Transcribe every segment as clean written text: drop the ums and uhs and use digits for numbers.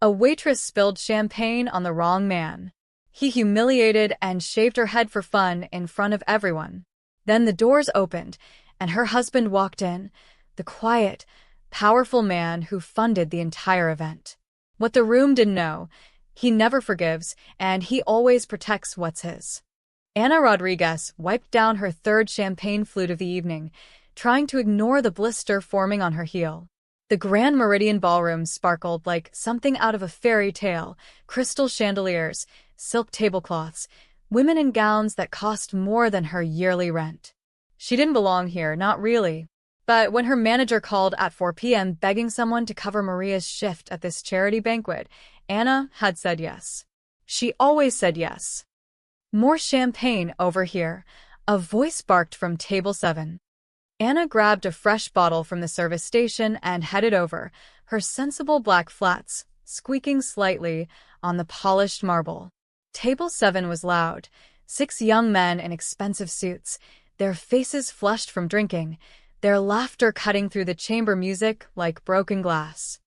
A waitress spilled champagne on the wrong man. He humiliated and shaved her head for fun in front of everyone. Then the doors opened, and her husband walked in, the quiet, powerful man who funded the entire event. What the room didn't know, he never forgives, and he always protects what's his. Ana Rodriguez wiped down her third champagne flute of the evening, trying to ignore the blister forming on her heel. The Grand Meridian Ballroom sparkled like something out of a fairy tale: crystal chandeliers, silk tablecloths, women in gowns that cost more than her yearly rent. She didn't belong here, not really. But when her manager called at 4 p.m. begging someone to cover Maria's shift at this charity banquet, Ana had said yes. She always said yes. "More champagne over here," a voice barked from table 7. Ana grabbed a fresh bottle from the service station and headed over, her sensible black flats squeaking slightly on the polished marble. Table 7 was loud. 6 young men in expensive suits, their faces flushed from drinking, their laughter cutting through the chamber music like broken glass.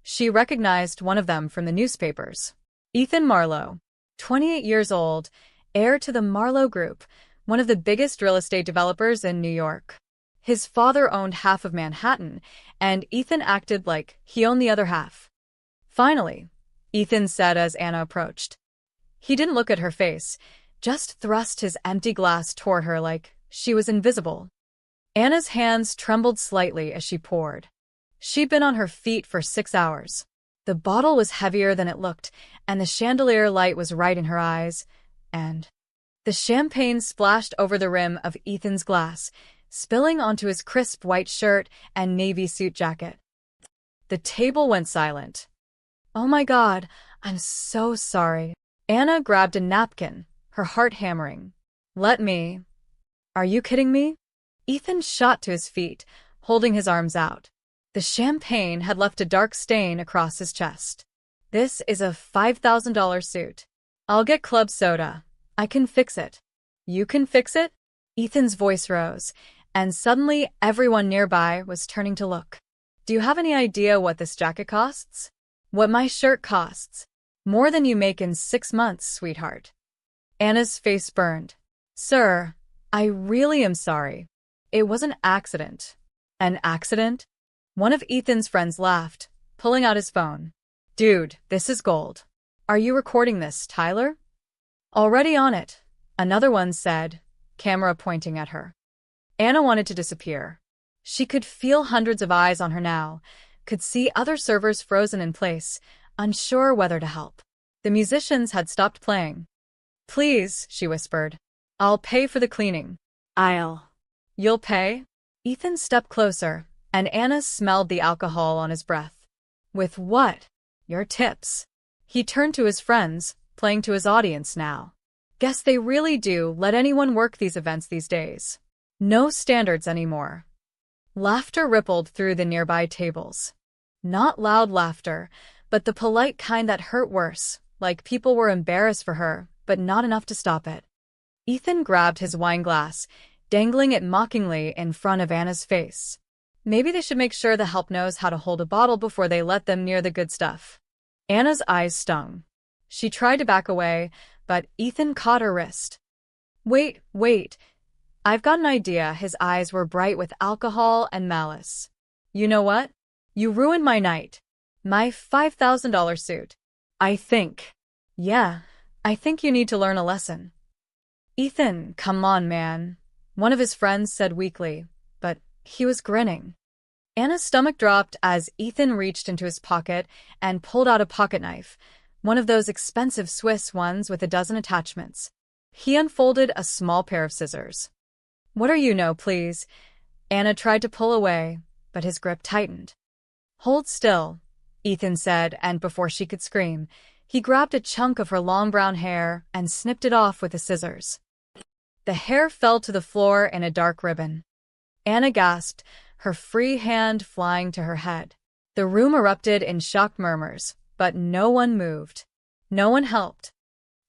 She recognized one of them from the newspapers. Ethan Marlowe, 28 years old, heir to the Marlowe Group, one of the biggest real estate developers in New York. His father owned half of Manhattan, and Ethan acted like he owned the other half. "Finally," Ethan said as Ana approached. He didn't look at her face, just thrust his empty glass toward her like she was invisible. Anna's hands trembled slightly as she poured. She'd been on her feet for 6 hours. The bottle was heavier than it looked, and the chandelier light was right in her eyes, and the champagne splashed over the rim of Ethan's glass, spilling onto his crisp white shirt and navy suit jacket. The table went silent. "Oh my God, I'm so sorry." Ana grabbed a napkin, her heart hammering. "Let me. Are you kidding me?" Ethan shot to his feet, holding his arms out. The champagne had left a dark stain across his chest. "This is a $5,000 suit. I'll get club soda. I can fix it." "You can fix it?" Ethan's voice rose, and suddenly everyone nearby was turning to look. "Do you have any idea what this jacket costs?" "What my shirt costs. More than you make in 6 months, sweetheart." Anna's face burned. "Sir, I really am sorry. It was an accident." "An accident?" One of Ethan's friends laughed, pulling out his phone. "Dude, this is gold. Are you recording this, Tyler?" "Already on it," another one said, camera pointing at her. Ana wanted to disappear. She could feel hundreds of eyes on her now, could see other servers frozen in place, unsure whether to help. The musicians had stopped playing. "Please," she whispered. "I'll pay for the cleaning." "You'll pay?" Ethan stepped closer, and Ana smelled the alcohol on his breath. "With what?" "Your tips." He turned to his friends, playing to his audience now. "Guess they really do let anyone work these events these days. No standards anymore." Laughter rippled through the nearby tables. Not loud laughter, but the polite kind that hurt worse, like people were embarrassed for her, but not enough to stop it. Ethan grabbed his wine glass, dangling it mockingly in front of Anna's face. Maybe they should make sure the help knows how to hold a bottle before they let them near the good stuff. Anna's eyes stung. She tried to back away, but Ethan caught her wrist. Wait. I've got an idea." His eyes were bright with alcohol and malice. "You know what? You ruined my night. My $5,000 suit. I think you need to learn a lesson." "Ethan, come on, man," one of his friends said weakly, but he was grinning. Anna's stomach dropped as Ethan reached into his pocket and pulled out a pocket knife, one of those expensive Swiss ones with a dozen attachments. He unfolded a small pair of scissors. "What are you, no, please?" Ana tried to pull away, but his grip tightened. "Hold still," Ethan said, and before she could scream, he grabbed a chunk of her long brown hair and snipped it off with the scissors. The hair fell to the floor in a dark ribbon. Ana gasped, her free hand flying to her head. The room erupted in shocked murmurs, but no one moved. No one helped.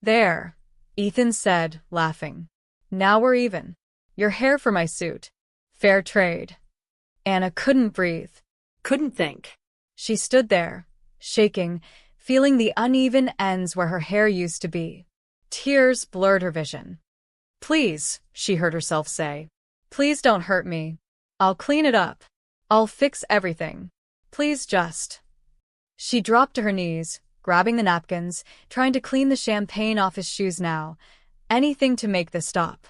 "There," Ethan said, laughing. "Now we're even. Your hair for my suit. Fair trade." Ana couldn't breathe. Couldn't think. She stood there, shaking, feeling the uneven ends where her hair used to be. Tears blurred her vision. "Please," she heard herself say. "Please don't hurt me. I'll clean it up. I'll fix everything. Please just." She dropped to her knees, grabbing the napkins, trying to clean the champagne off his shoes now. Anything to make this stop.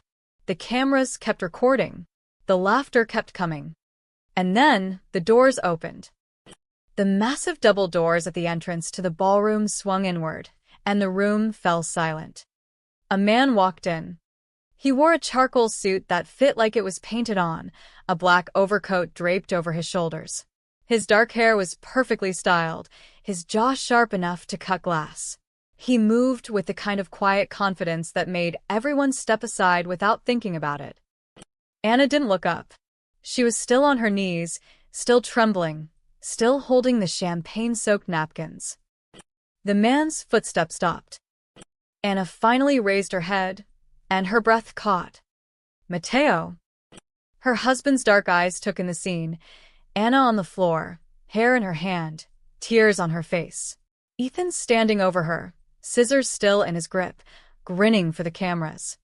The cameras kept recording. The laughter kept coming. And then the doors opened. The massive double doors at the entrance to the ballroom swung inward, and the room fell silent. A man walked in. He wore a charcoal suit that fit like it was painted on, a black overcoat draped over his shoulders. His dark hair was perfectly styled, his jaw sharp enough to cut glass. He moved with the kind of quiet confidence that made everyone step aside without thinking about it. Anna didn't look up. She was still on her knees, still trembling, still holding the champagne-soaked napkins. The man's footsteps stopped. Anna finally raised her head, and her breath caught. Matteo. Her husband's dark eyes took in the scene. Anna on the floor, hair in her hand, tears on her face. Ethan standing over her, scissors still in his grip, grinning for the cameras.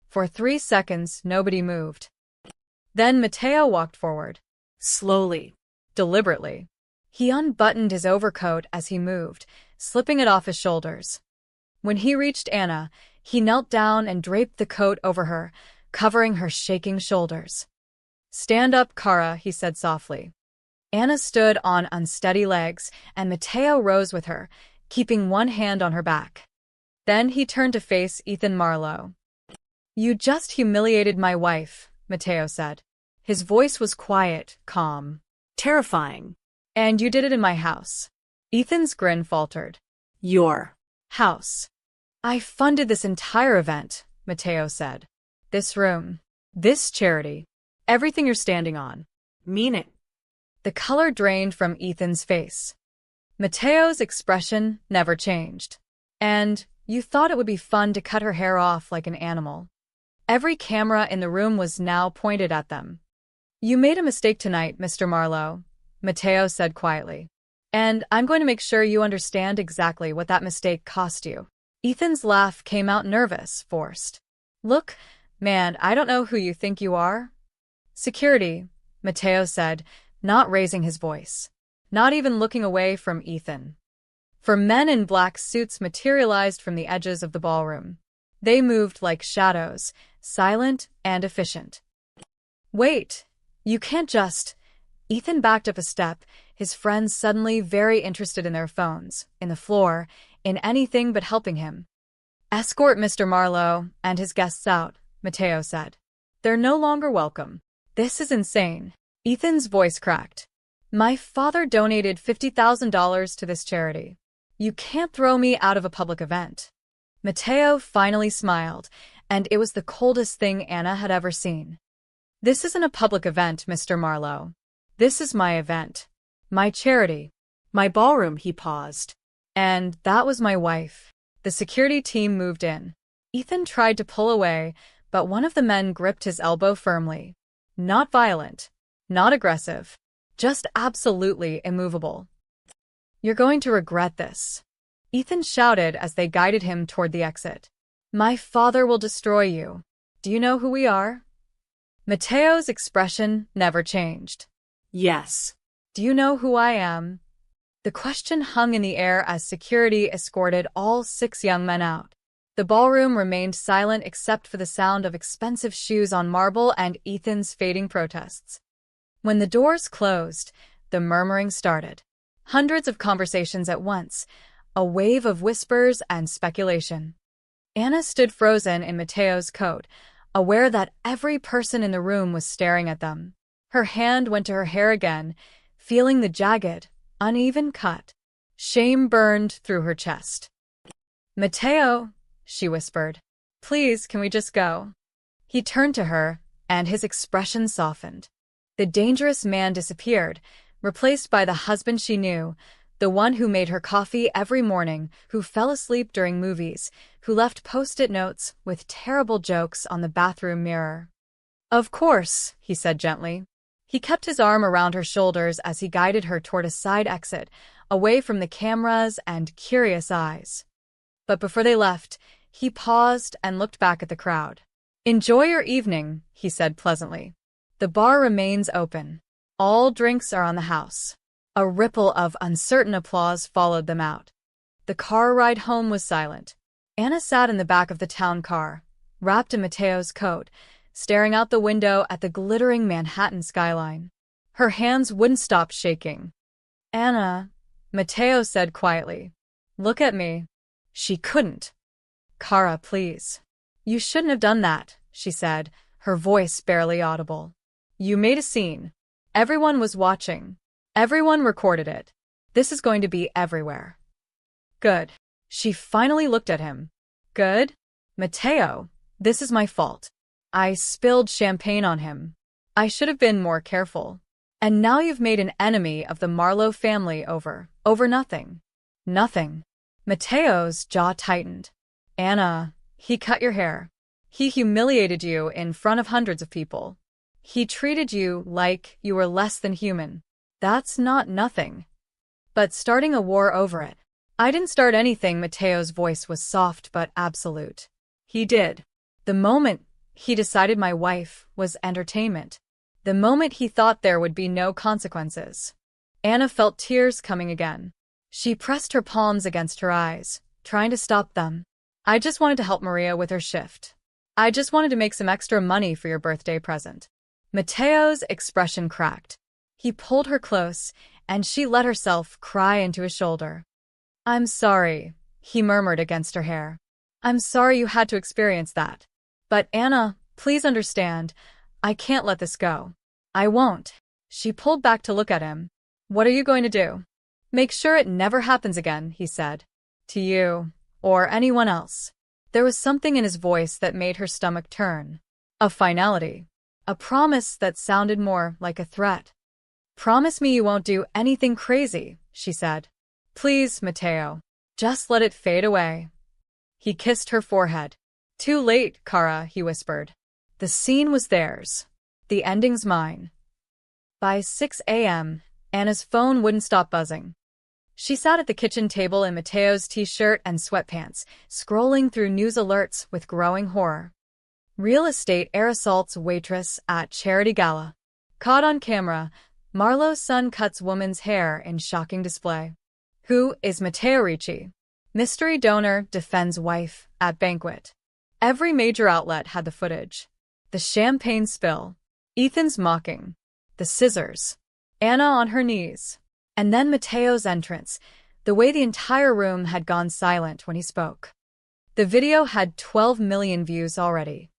For 3 seconds, nobody moved. Then Matteo walked forward. Slowly, deliberately. He unbuttoned his overcoat as he moved, slipping it off his shoulders. When he reached Anna, he knelt down and draped the coat over her, covering her shaking shoulders. "Stand up, Cara," he said softly. Anna stood on unsteady legs, and Matteo rose with her, keeping one hand on her back. Then he turned to face Ethan Marlowe. "You just humiliated my wife," Matteo said. His voice was quiet, calm, terrifying. "And you did it in my house." Ethan's grin faltered. "Your house." "I funded this entire event," Matteo said. "This room, this charity, everything you're standing on. Mean it." The color drained from Ethan's face. Matteo's expression never changed. "And you thought it would be fun to cut her hair off like an animal." Every camera in the room was now pointed at them. "You made a mistake tonight, Mr. Marlowe," Matteo said quietly. "And I'm going to make sure you understand exactly what that mistake cost you." Ethan's laugh came out nervous, forced. "Look, man, I don't know who you think you are." "Security," Matteo said, not raising his voice, not even looking away from Ethan. For men in black suits materialized from the edges of the ballroom. They moved like shadows, silent and efficient. "Wait, you can't just—" Ethan backed up a step, his friends suddenly very interested in their phones, in the floor, in anything but helping him. "Escort Mr. Marlowe and his guests out," Matteo said. "They're no longer welcome." "This is insane." Ethan's voice cracked. "My father donated $50,000 to this charity. You can't throw me out of a public event." Matteo finally smiled, and it was the coldest thing Anna had ever seen. "This isn't a public event, Mr. Marlowe. This is my event. My charity. My ballroom," he paused. "And that was my wife." The security team moved in. Ethan tried to pull away, but one of the men gripped his elbow firmly. Not violent. Not aggressive. Just absolutely immovable. "You're going to regret this," Ethan shouted as they guided him toward the exit. "My father will destroy you. Do you know who we are?" Matteo's expression never changed. "Yes." "Do you know who I am?" The question hung in the air as security escorted all 6 young men out. The ballroom remained silent except for the sound of expensive shoes on marble and Ethan's fading protests. When the doors closed, the murmuring started. Hundreds of conversations at once, a wave of whispers and speculation. Anna stood frozen in Matteo's coat, aware that every person in the room was staring at them. Her hand went to her hair again, feeling the jagged, uneven cut. Shame burned through her chest. "Matteo," she whispered, "please, can we just go?" He turned to her, and his expression softened. The dangerous man disappeared, replaced by the husband she knew, the one who made her coffee every morning, who fell asleep during movies, who left post-it notes with terrible jokes on the bathroom mirror. "Of course," he said gently. He kept his arm around her shoulders as he guided her toward a side exit, away from the cameras and curious eyes. But before they left, he paused and looked back at the crowd. "Enjoy your evening," he said pleasantly. "The bar remains open. All drinks are on the house." A ripple of uncertain applause followed them out. The car ride home was silent. Anna sat in the back of the town car, wrapped in Mateo's coat, staring out the window at the glittering Manhattan skyline. Her hands wouldn't stop shaking. "Anna," Mateo said quietly, "look at me." She couldn't. "Kara, please." "You shouldn't have done that," she said, her voice barely audible. "You made a scene. Everyone was watching. Everyone recorded it. This is going to be everywhere." "Good." She finally looked at him. "Good? Mateo, this is my fault. I spilled champagne on him. I should have been more careful. And now you've made an enemy of the Marlowe family over nothing." "Nothing." Mateo's jaw tightened. "Anna, he cut your hair. He humiliated you in front of hundreds of people. He treated you like you were less than human. That's not nothing. But starting a war over it." "I didn't start anything." Mateo's voice was soft but absolute. "He did. The moment he decided my wife was entertainment. The moment he thought there would be no consequences." Anna felt tears coming again. She pressed her palms against her eyes, trying to stop them. "I just wanted to help Maria with her shift. I just wanted to make some extra money for your birthday present." Mateo's expression cracked. He pulled her close, and she let herself cry into his shoulder. "I'm sorry," he murmured against her hair. "I'm sorry you had to experience that. But Anna, please understand, I can't let this go." "I won't." She pulled back to look at him. "What are you going to do?" "Make sure it never happens again," he said. "To you, or anyone else." There was something in his voice that made her stomach turn. A finality. A promise that sounded more like a threat. "Promise me you won't do anything crazy," she said. "Please, Mateo. Just let it fade away." He kissed her forehead. "Too late, Kara," he whispered. The scene was theirs. The ending's mine. By 6 a.m., Anna's phone wouldn't stop buzzing. She sat at the kitchen table in Mateo's t-shirt and sweatpants, scrolling through news alerts with growing horror. Real estate heir assaults waitress at charity gala. Caught on camera, Marlowe's son cuts woman's hair in shocking display. Who is Mateo Ricci? Mystery donor defends wife at banquet. Every major outlet had the footage. The champagne spill. Ethan's mocking. The scissors. Anna on her knees. And then Mateo's entrance, the way the entire room had gone silent when he spoke. The video had 12 million views already.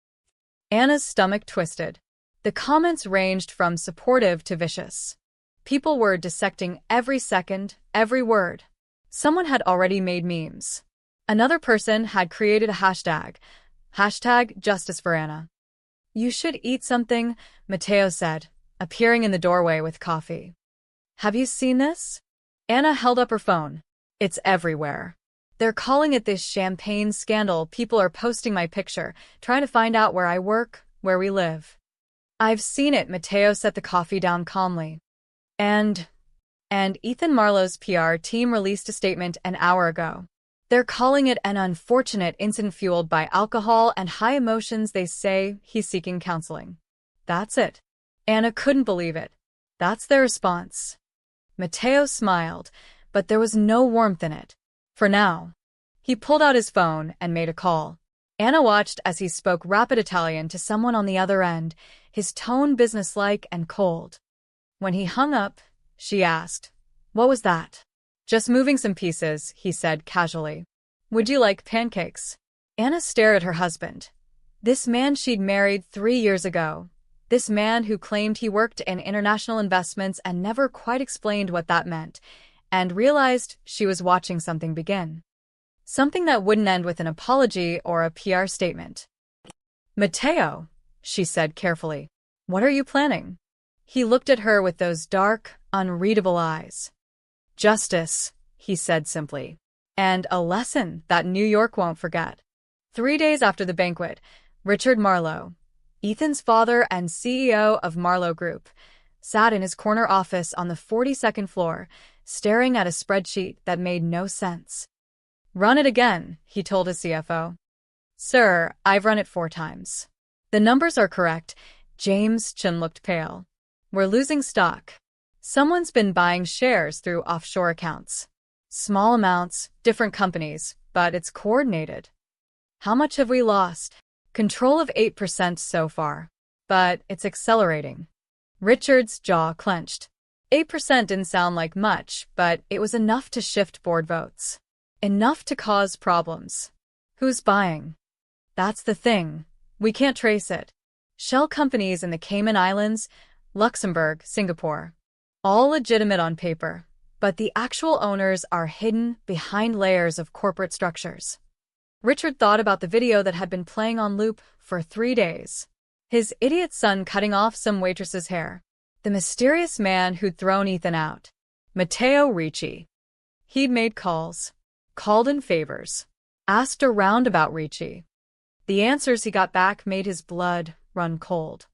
Anna's stomach twisted. The comments ranged from supportive to vicious. People were dissecting every second, every word. Someone had already made memes. Another person had created a hashtag. #Justice for Anna. "You should eat something," Mateo said, appearing in the doorway with coffee. "Have you seen this?" Anna held up her phone. "It's everywhere. They're calling it this champagne scandal. People are posting my picture, trying to find out where I work, where we live." "I've seen it." Mateo set the coffee down calmly. And Ethan Marlowe's PR team released a statement an hour ago. They're calling it an unfortunate incident fueled by alcohol and high emotions. They say he's seeking counseling. That's it. Anna couldn't believe it. That's their response. Mateo smiled, but there was no warmth in it. For now. He pulled out his phone and made a call. Anna watched as he spoke rapid Italian to someone on the other end, his tone businesslike and cold. When he hung up, she asked, "What was that?" "Just moving some pieces," he said casually. "Would you like pancakes?" Anna stared at her husband. This man she'd married 3 years ago. This man who claimed he worked in international investments and never quite explained what that meant, and realized she was watching something begin. Something that wouldn't end with an apology or a PR statement. "Mateo," she said carefully, "what are you planning?" He looked at her with those dark, unreadable eyes. "Justice," he said simply. "And a lesson that New York won't forget." 3 days after the banquet, Richard Marlowe, Ethan's father and CEO of Marlowe Group, sat in his corner office on the 42nd floor, staring at a spreadsheet that made no sense. "Run it again," he told his CFO. "Sir, I've run it 4 times. The numbers are correct." James' chin looked pale. "We're losing stock. Someone's been buying shares through offshore accounts. Small amounts, different companies, but it's coordinated." "How much have we lost?" "Control of 8% so far. But it's accelerating." Richard's jaw clenched. 8% didn't sound like much, but it was enough to shift board votes. Enough to cause problems. Who's buying? That's the thing. We can't trace it. Shell companies in the Cayman Islands, Luxembourg, Singapore. All legitimate on paper, but the actual owners are hidden behind layers of corporate structures. Richard thought about the video that had been playing on loop for 3 days. His idiot son cutting off some waitress's hair. The mysterious man who'd thrown Ethan out. Matteo Ricci. He'd made calls. Called in favors. Asked around about Ricci. The answers he got back made his blood run cold.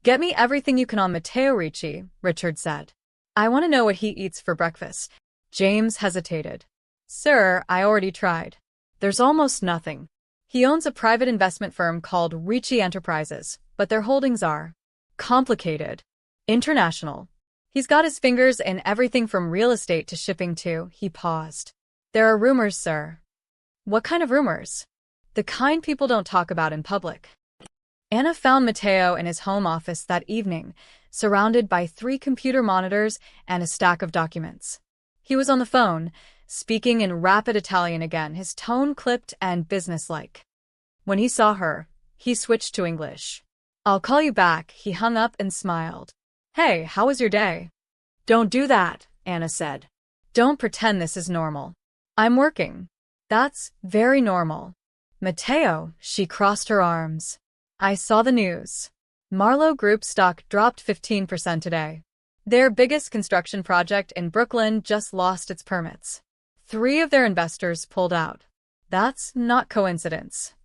"Get me everything you can on Matteo Ricci," Richard said. "I want to know what he eats for breakfast." James hesitated. "Sir, I already tried. There's almost nothing. He owns a private investment firm called Ricci Enterprises, but their holdings are complicated. International. He's got his fingers in everything from real estate to shipping to." He paused. "There are rumors, sir." "What kind of rumors?" "The kind people don't talk about in public." Anna found Matteo in his home office that evening, surrounded by 3 computer monitors and a stack of documents. He was on the phone, speaking in rapid Italian again, his tone clipped and businesslike. When he saw her, he switched to English. "I'll call you back." He hung up and smiled. "Hey, how was your day?" "Don't do that," Anna said. "Don't pretend this is normal." "I'm working." "That's very normal." "Matteo," she crossed her arms. "I saw the news. Marlowe Group stock dropped 15% today. Their biggest construction project in Brooklyn just lost its permits. 3 of their investors pulled out. That's not coincidence."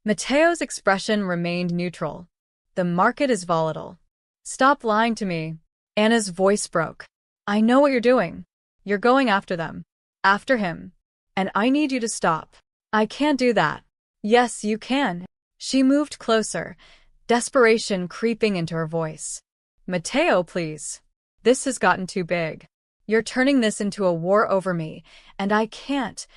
Matteo's expression remained neutral. "The market is volatile." "Stop lying to me." Anna's voice broke. "I know what you're doing. You're going after them. After him. And I need you to stop." "I can't do that." "Yes, you can." She moved closer, desperation creeping into her voice. "Matteo, please. This has gotten too big. You're turning this into a war over me, and I can't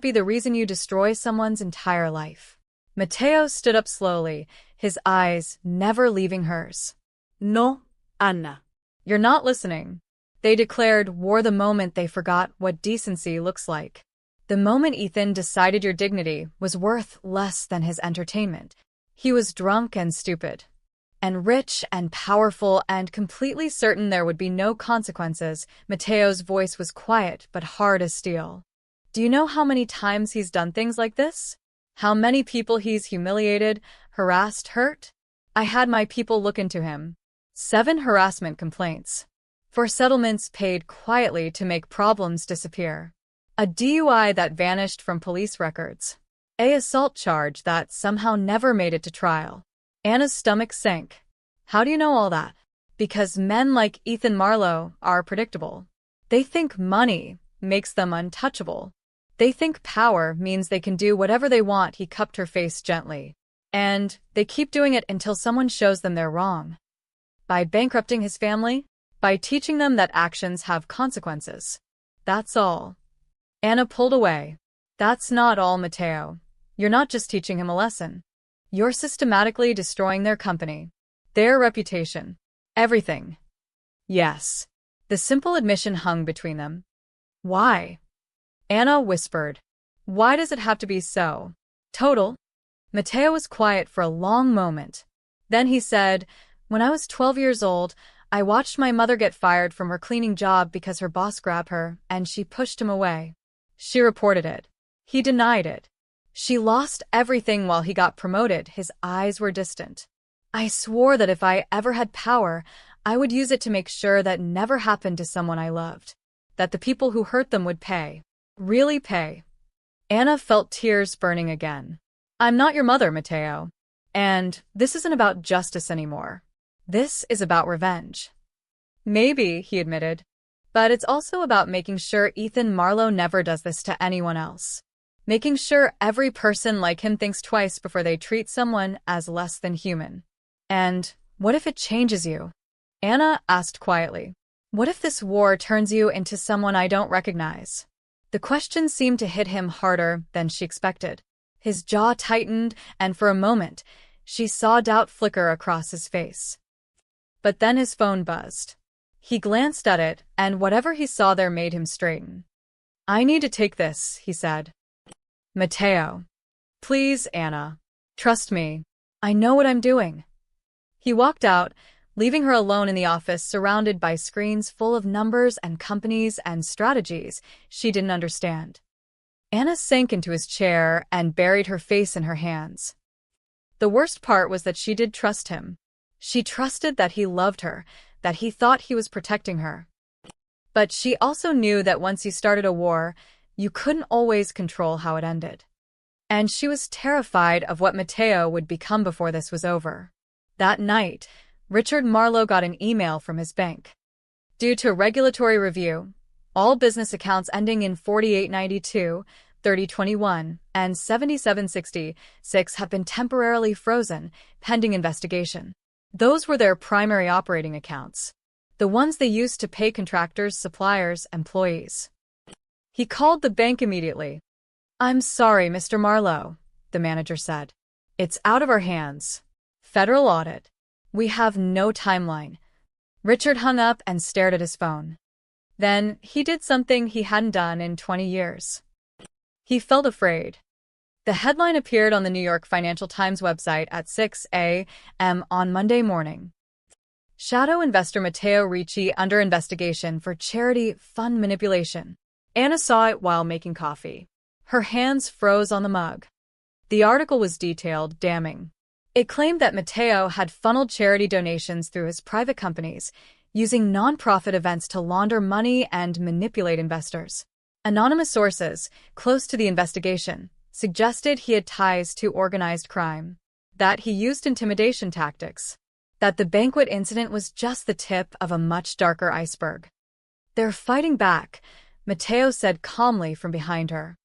be the reason you destroy someone's entire life." Matteo stood up slowly, his eyes never leaving hers. "No, Anna." "You're not listening." They declared war the moment they forgot what decency looks like. The moment Ethan decided your dignity was worth less than his entertainment. He was drunk and stupid. And rich and powerful and completely certain there would be no consequences. Matteo's voice was quiet but hard as steel. "Do you know how many times he's done things like this? How many people he's humiliated, harassed, hurt? I had my people look into him. 7 harassment complaints. 4 settlements paid quietly to make problems disappear. A DUI that vanished from police records. A assault charge that somehow never made it to trial." Anna's stomach sank. "How do you know all that?" "Because men like Ethan Marlowe are predictable. They think money makes them untouchable. They think power means they can do whatever they want." He cupped her face gently. "And they keep doing it until someone shows them they're wrong. By bankrupting his family, by teaching them that actions have consequences. That's all." Anna pulled away. "That's not all, Matteo. You're not just teaching him a lesson. You're systematically destroying their company, their reputation, everything." "Yes." The simple admission hung between them. "Why?" Anna whispered. "Why does it have to be so total?" Matteo was quiet for a long moment. Then he said, "When I was 12 years old, I watched my mother get fired from her cleaning job because her boss grabbed her and she pushed him away. She reported it. He denied it. She lost everything while he got promoted." His eyes were distant. "I swore that if I ever had power, I would use it to make sure that never happened to someone I loved. That the people who hurt them would pay. Really pay." Anna felt tears burning again. "I'm not your mother, Matteo. And this isn't about justice anymore. This is about revenge." "Maybe," he admitted. But it's also about making sure Ethan Marlowe never does this to anyone else. Making sure every person like him thinks twice before they treat someone as less than human. And what if it changes you? Anna asked quietly. What if this war turns you into someone I don't recognize? The question seemed to hit him harder than she expected. His jaw tightened, and for a moment, she saw doubt flicker across his face. But then his phone buzzed. He glanced at it, and whatever he saw there made him straighten. I need to take this, he said. Mateo. Please, Anna. Trust me. I know what I'm doing. He walked out, leaving her alone in the office surrounded by screens full of numbers and companies and strategies she didn't understand. Anna sank into his chair and buried her face in her hands. The worst part was that she did trust him. She trusted that he loved her, that he thought he was protecting her. But she also knew that once you started a war, you couldn't always control how it ended. And she was terrified of what Mateo would become before this was over. That night, Richard Marlowe got an email from his bank. Due to regulatory review, all business accounts ending in 4892, 3021, and 7766 have been temporarily frozen, pending investigation. Those were their primary operating accounts, the ones they used to pay contractors, suppliers, employees. He called the bank immediately. I'm sorry, Mr. Marlowe, the manager said. It's out of our hands. Federal audit. We have no timeline. Richard hung up and stared at his phone. Then he did something he hadn't done in 20 years. He felt afraid. The headline appeared on the New York Financial Times website at 6 a.m. on Monday morning. Shadow investor Matteo Ricci under investigation for charity fund manipulation. Anna saw it while making coffee. Her hands froze on the mug. The article was detailed, damning. It claimed that Matteo had funneled charity donations through his private companies, using nonprofit events to launder money and manipulate investors. Anonymous sources, close to the investigation, suggested he had ties to organized crime, that he used intimidation tactics, that the banquet incident was just the tip of a much darker iceberg. They're fighting back, Matteo said calmly from behind her.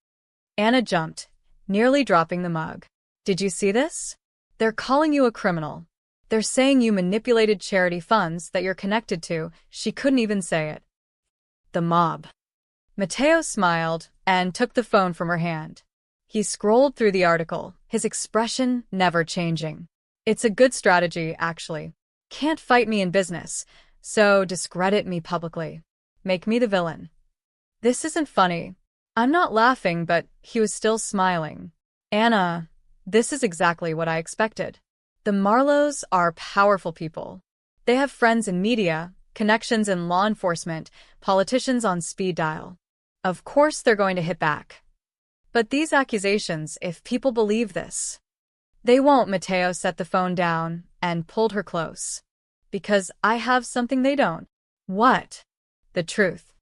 Anna jumped, nearly dropping the mug. Did you see this? They're calling you a criminal. They're saying you manipulated charity funds that you're connected to. She couldn't even say it. The mob. Matteo smiled and took the phone from her hand. He scrolled through the article, his expression never changing. It's a good strategy, actually. Can't fight me in business, so discredit me publicly. Make me the villain. This isn't funny. I'm not laughing, but he was still smiling. Anna, this is exactly what I expected. The Marlowes are powerful people. They have friends in media, connections in law enforcement, politicians on speed dial. Of course they're going to hit back. But these accusations, if people believe this, they won't. Matteo set the phone down and pulled her close. Because I have something they don't. What? The truth.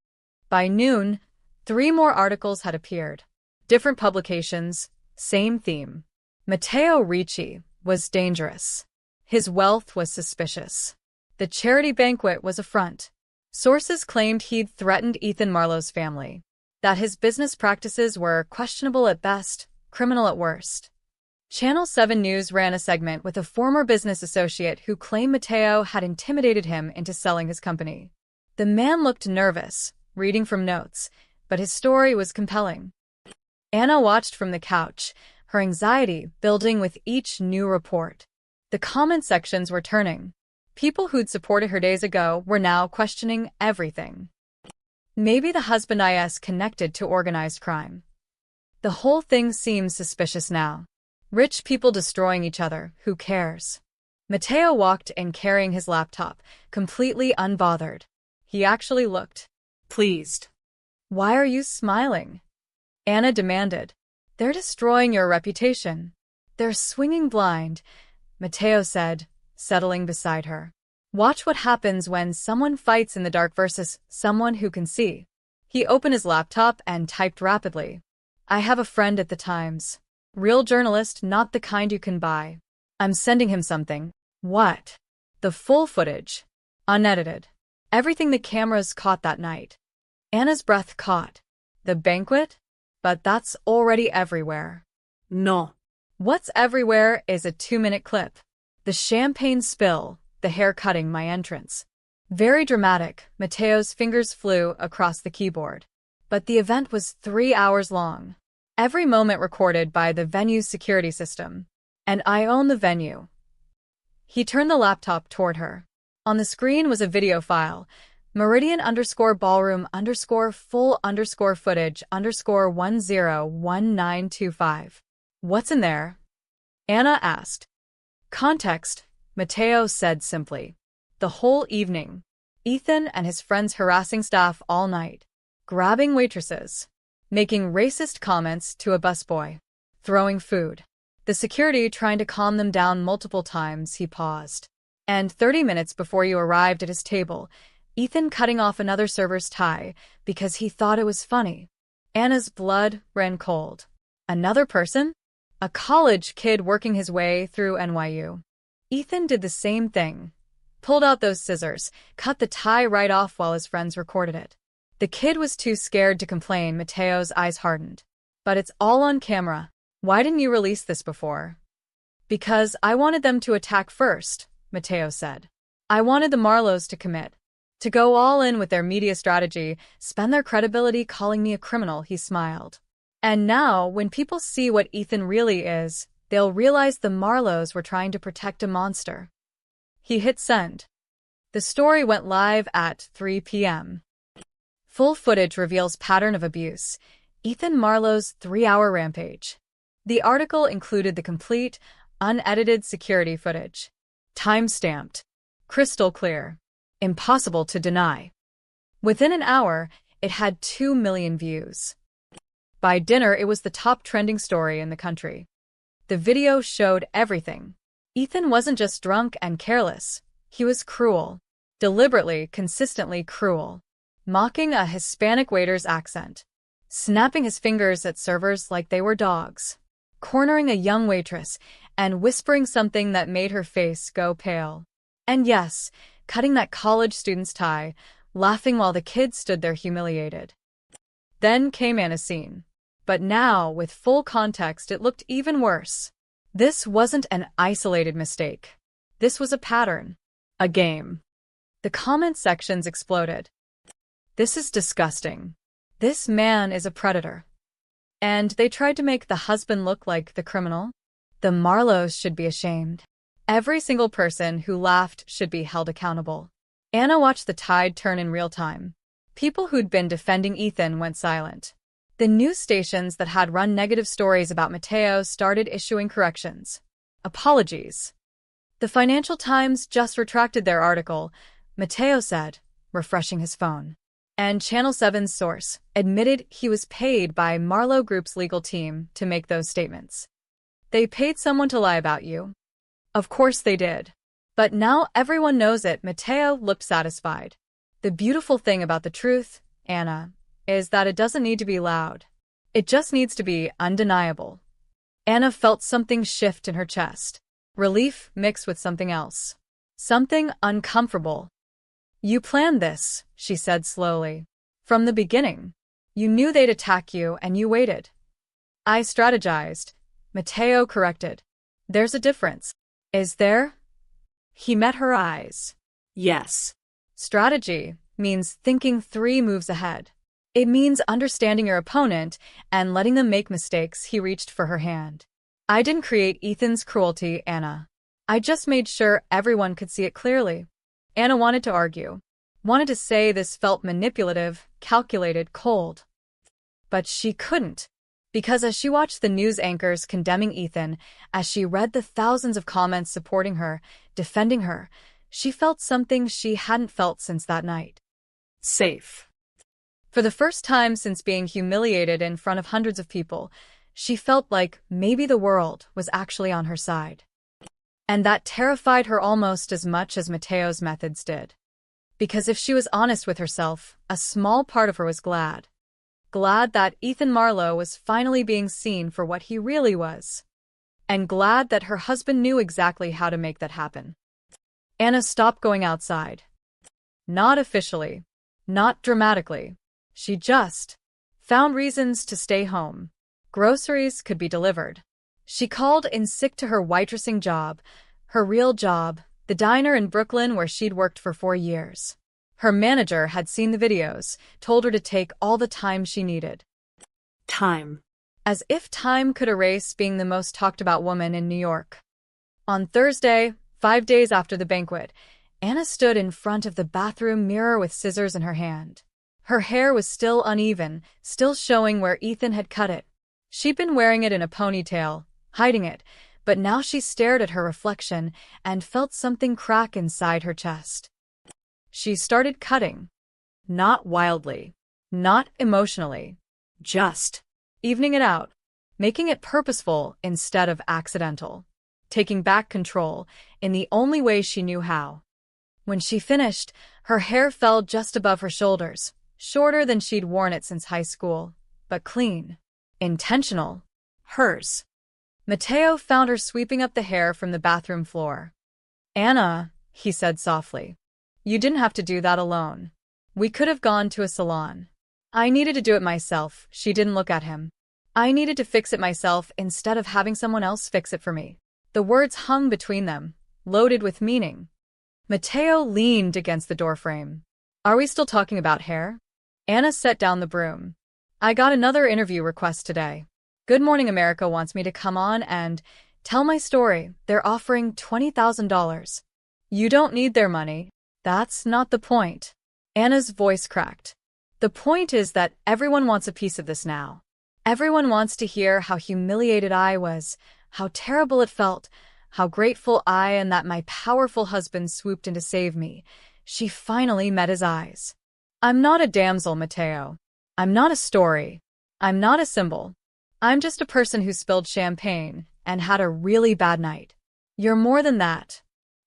By noon, 3 more articles had appeared. Different publications, same theme. Matteo Ricci was dangerous. His wealth was suspicious. The charity banquet was a front. Sources claimed he'd threatened Ethan Marlowe's family, that his business practices were questionable at best, criminal at worst. Channel 7 News ran a segment with a former business associate who claimed Matteo had intimidated him into selling his company. The man looked nervous, reading from notes, but his story was compelling. Anna watched from the couch, her anxiety building with each new report. The comment sections were turning. People who'd supported her days ago were now questioning everything. Maybe the husband is connected to organized crime. The whole thing seems suspicious now. Rich people destroying each other, who cares? Matteo walked in carrying his laptop, completely unbothered. He actually looked pleased. Why are you smiling? Anna demanded. They're destroying your reputation. They're swinging blind, Matteo said, settling beside her. Watch what happens when someone fights in the dark versus someone who can see. He opened his laptop and typed rapidly. I have a friend at the Times. Real journalist, not the kind you can buy. I'm sending him something. What? The full footage. Unedited. Everything the cameras caught that night. Anna's breath caught. The banquet? But that's already everywhere. No. What's everywhere is a 2-minute clip. The champagne spill, the hair cutting my entrance. Very dramatic, Mateo's fingers flew across the keyboard. But the event was 3 hours long. Every moment recorded by the venue's security system. And I own the venue. He turned the laptop toward her. On the screen was a video file. Meridian_ballroom_full_footage_101925. What's in there? Anna asked. Context, Mateo said simply. The whole evening. Ethan and his friends harassing staff all night. Grabbing waitresses. Making racist comments to a busboy. Throwing food. The security trying to calm them down multiple times. He paused. And 30 minutes before you arrived at his table, Ethan cutting off another server's tie because he thought it was funny. Anna's blood ran cold. Another person? A college kid working his way through NYU. Ethan did the same thing. Pulled out those scissors, cut the tie right off while his friends recorded it. The kid was too scared to complain. Mateo's eyes hardened. But it's all on camera. Why didn't you release this before? Because I wanted them to attack first, Mateo said. I wanted the Marlows to commit. To go all in with their media strategy, spend their credibility calling me a criminal, he smiled. And now, when people see what Ethan really is, they'll realize the Marlows were trying to protect a monster. He hit send. The story went live at 3 p.m. Full footage reveals pattern of abuse. Ethan Marlowe's 3-hour rampage. The article included the complete, unedited security footage. Time-stamped. Crystal clear. Impossible to deny. Within an hour, it had 2 million views. By dinner, it was the top trending story in the country. The video showed everything. Ethan wasn't just drunk and careless. He was cruel. Deliberately, consistently cruel. Mocking a Hispanic waiter's accent. Snapping his fingers at servers like they were dogs. Cornering a young waitress and whispering something that made her face go pale. And yes, cutting that college student's tie, laughing while the kids stood there humiliated. Then came Anna's scene. But now, with full context, it looked even worse. This wasn't an isolated mistake. This was a pattern. A game. The comment sections exploded. This is disgusting. This man is a predator. And they tried to make the husband look like the criminal. The Marlows should be ashamed. Every single person who laughed should be held accountable. Anna watched the tide turn in real time. People who'd been defending Ethan went silent. The news stations that had run negative stories about Mateo started issuing corrections. Apologies. The Financial Times just retracted their article, Mateo said, refreshing his phone. And Channel 7's source admitted he was paid by Marlowe Group's legal team to make those statements. They paid someone to lie about you. Of course they did. But now everyone knows it. Mateo looked satisfied. The beautiful thing about the truth, Anna, is that it doesn't need to be loud. It just needs to be undeniable. Anna felt something shift in her chest. Relief mixed with something else. Something uncomfortable. You planned this, she said slowly. From the beginning. You knew they'd attack you and you waited. I strategized. Mateo corrected. There's a difference. Is there? He met her eyes. Yes. Strategy means thinking 3 moves ahead. It means understanding your opponent and letting them make mistakes. He reached for her hand. I didn't create Ethan's cruelty, Anna. I just made sure everyone could see it clearly. Anna wanted to argue. Wanted to say this felt manipulative, calculated, cold. But she couldn't. Because as she watched the news anchors condemning Ethan, as she read the thousands of comments supporting her, defending her, she felt something she hadn't felt since that night. Safe. For the first time since being humiliated in front of hundreds of people, she felt like maybe the world was actually on her side. And that terrified her almost as much as Mateo's methods did. Because if she was honest with herself, a small part of her was glad. Glad that Ethan Marlowe was finally being seen for what he really was. And glad that her husband knew exactly how to make that happen. Anna stopped going outside. Not officially. Not dramatically. She just found reasons to stay home. Groceries could be delivered. She called in sick to her waitressing job, her real job, the diner in Brooklyn where she'd worked for 4 years. Her manager had seen the videos, told her to take all the time she needed. Time. As if time could erase being the most talked about woman in New York. On Thursday, 5 days after the banquet, Anna stood in front of the bathroom mirror with scissors in her hand. Her hair was still uneven, still showing where Ethan had cut it. She'd been wearing it in a ponytail, hiding it, but now she stared at her reflection and felt something crack inside her chest. She started cutting. Not wildly. Not emotionally. Just evening it out, making it purposeful instead of accidental. Taking back control in the only way she knew how. When she finished, her hair fell just above her shoulders, shorter than she'd worn it since high school, but clean. Intentional. Hers. Mateo found her sweeping up the hair from the bathroom floor. Anna, he said softly, you didn't have to do that alone. We could have gone to a salon. I needed to do it myself. She didn't look at him. I needed to fix it myself instead of having someone else fix it for me. The words hung between them, loaded with meaning. Mateo leaned against the doorframe. Are we still talking about hair? Anna set down the broom. I got another interview request today. Good Morning America wants me to come on and tell my story. They're offering $20,000. You don't need their money. That's not the point. Anna's voice cracked. The point is that everyone wants a piece of this now. Everyone wants to hear how humiliated I was, how terrible it felt, how grateful I am that my powerful husband swooped in to save me. She finally met his eyes. I'm not a damsel, Mateo. I'm not a story. I'm not a symbol. I'm just a person who spilled champagne and had a really bad night. You're more than that.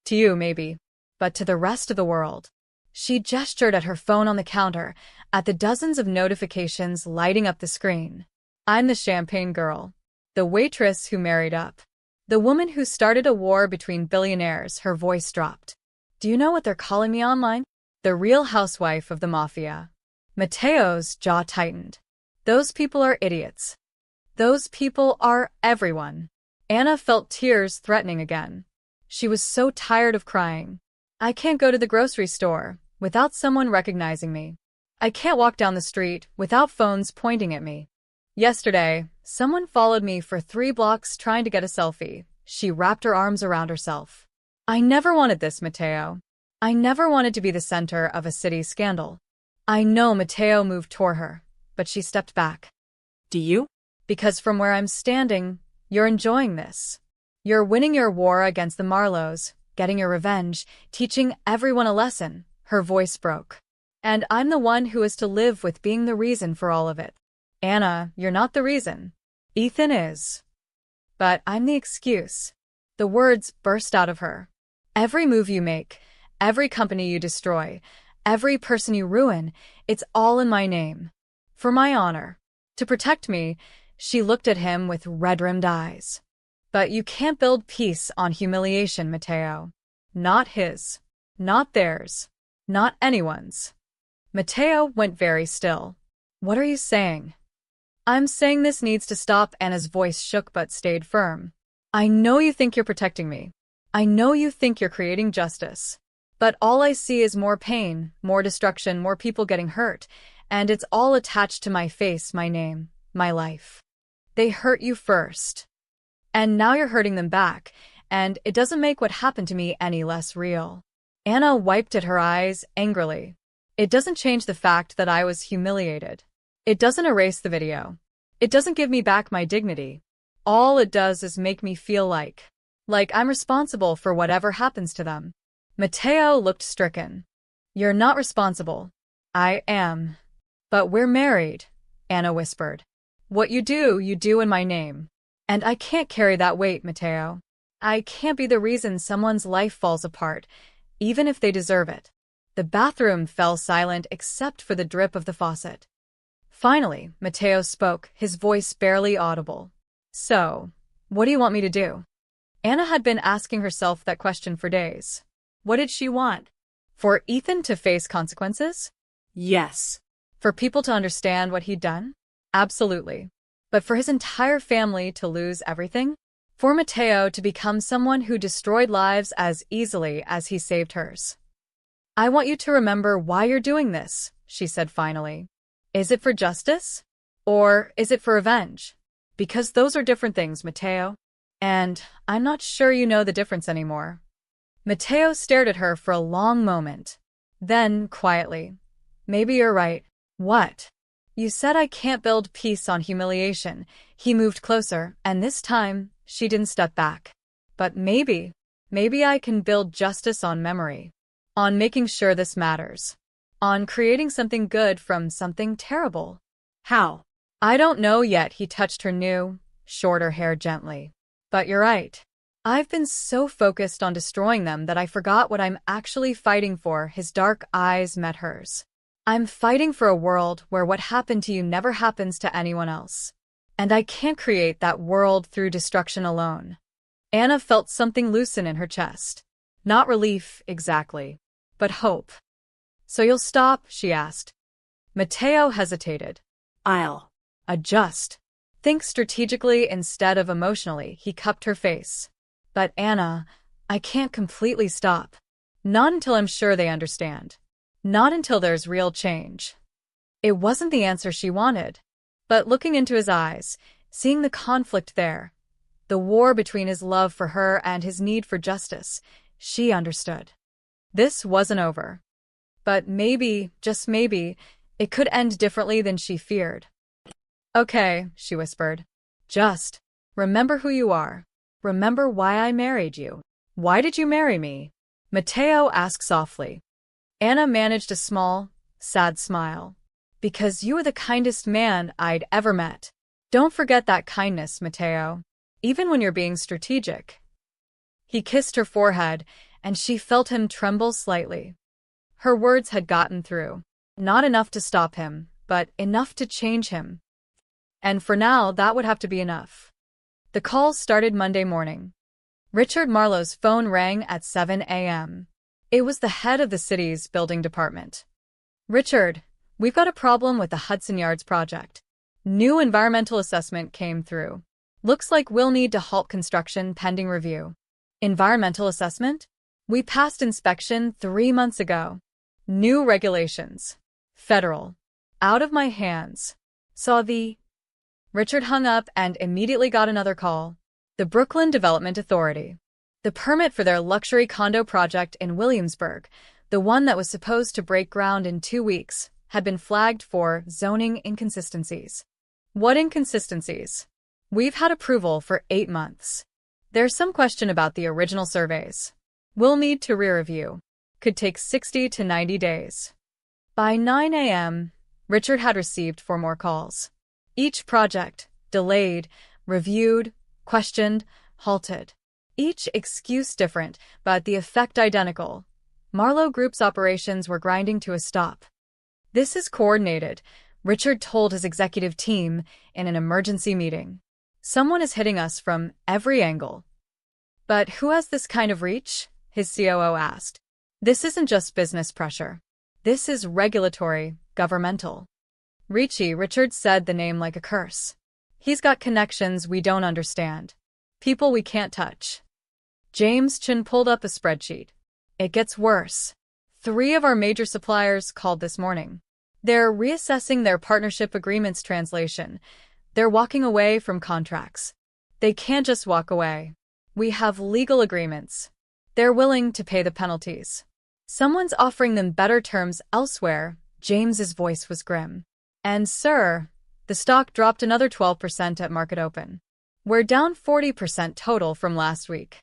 To you, maybe. But to the rest of the world. She gestured at her phone on the counter, at the dozens of notifications lighting up the screen. I'm the champagne girl. The waitress who married up. The woman who started a war between billionaires. Her voice dropped. Do you know what they're calling me online? The Real Housewife of the Mafia. Mateo's jaw tightened. Those people are idiots. Those people are everyone. Anna felt tears threatening again. She was so tired of crying. I can't go to the grocery store without someone recognizing me. I can't walk down the street without phones pointing at me. Yesterday, someone followed me for 3 blocks trying to get a selfie. She wrapped her arms around herself. I never wanted this, Mateo. I never wanted to be the center of a city scandal. I know. Mateo moved toward her, but she stepped back. Do you? Because from where I'm standing, you're enjoying this. You're winning your war against the Marlowes, getting your revenge, teaching everyone a lesson. Her voice broke. And I'm the one who is to live with being the reason for all of it. Anna, you're not the reason. Ethan is. But I'm the excuse. The words burst out of her. Every move you make, every company you destroy, every person you ruin, it's all in my name. For my honor. To protect me. She looked at him with red-rimmed eyes. But you can't build peace on humiliation, Mateo. Not his. Not theirs. Not anyone's. Mateo went very still. What are you saying? I'm saying this needs to stop. Anna's voice shook but stayed firm. I know you think you're protecting me. I know you think you're creating justice. But all I see is more pain, more destruction, more people getting hurt, and it's all attached to my face, my name, my life. They hurt you first. And now you're hurting them back, and it doesn't make what happened to me any less real. Anna wiped at her eyes angrily. It doesn't change the fact that I was humiliated. It doesn't erase the video. It doesn't give me back my dignity. All it does is make me feel like I'm responsible for whatever happens to them. Mateo looked stricken. You're not responsible. I am. But we're married, Anna whispered. What you do in my name. And I can't carry that weight, Mateo. I can't be the reason someone's life falls apart, even if they deserve it. The bathroom fell silent except for the drip of the faucet. Finally, Mateo spoke, his voice barely audible. So, what do you want me to do? Anna had been asking herself that question for days. What did she want? For Ethan to face consequences? Yes. For people to understand what he'd done? Absolutely. But for his entire family to lose everything? For Mateo to become someone who destroyed lives as easily as he saved hers? I want you to remember why you're doing this, she said finally. Is it for justice? Or is it for revenge? Because those are different things, Mateo. And I'm not sure you know the difference anymore. Mateo stared at her for a long moment. Then, quietly, maybe you're right. What? You said I can't build peace on humiliation. He moved closer, and this time, she didn't step back. But maybe I can build justice on memory. On making sure this matters. On creating something good from something terrible. How? I don't know yet, he touched her new, shorter hair gently. But you're right. I've been so focused on destroying them that I forgot what I'm actually fighting for. His dark eyes met hers. I'm fighting for a world where what happened to you never happens to anyone else. And I can't create that world through destruction alone. Anna felt something loosen in her chest. Not relief, exactly, but hope. So you'll stop? She asked. Mateo hesitated. I'll adjust. Think strategically instead of emotionally, he cupped her face. But Anna, I can't completely stop. Not until I'm sure they understand. Not until there's real change. It wasn't the answer she wanted. But looking into his eyes, seeing the conflict there, the war between his love for her and his need for justice, she understood. This wasn't over. But maybe, just maybe, it could end differently than she feared. Okay, she whispered. Just remember who you are. Remember why I married you. Why did you marry me? Mateo asked softly. Anna managed a small, sad smile. Because you were the kindest man I'd ever met. Don't forget that kindness, Mateo. Even when you're being strategic. He kissed her forehead, and she felt him tremble slightly. Her words had gotten through. Not enough to stop him, but enough to change him. And for now, that would have to be enough. The call started Monday morning. Richard Marlowe's phone rang at 7 a.m. It was the head of the city's building department. Richard, we've got a problem with the Hudson Yards project. New environmental assessment came through. Looks like we'll need to halt construction pending review. Environmental assessment? We passed inspection 3 months ago. New regulations. Federal. Out of my hands. Saw the... Richard hung up and immediately got another call. The Brooklyn Development Authority. The permit for their luxury condo project in Williamsburg, the one that was supposed to break ground in 2 weeks, had been flagged for zoning inconsistencies. What inconsistencies? We've had approval for 8 months. There's some question about the original surveys. We'll need to re-review. Could take 60 to 90 days. By 9 a.m., Richard had received 4 more calls. Each project, delayed, reviewed, questioned, halted. Each excuse different, but the effect identical. Marlowe Group's operations were grinding to a stop. This is coordinated, Richard told his executive team in an emergency meeting. Someone is hitting us from every angle. But who has this kind of reach? His COO asked. This isn't just business pressure. This is regulatory, governmental. Richard said the name like a curse. He's got connections we don't understand. People we can't touch. James Chin pulled up a spreadsheet. It gets worse. 3 of our major suppliers called this morning. They're reassessing their partnership agreements translation. They're walking away from contracts. They can't just walk away. We have legal agreements. They're willing to pay the penalties. Someone's offering them better terms elsewhere. James's voice was grim. And sir, the stock dropped another 12% at market open. We're down 40% total from last week.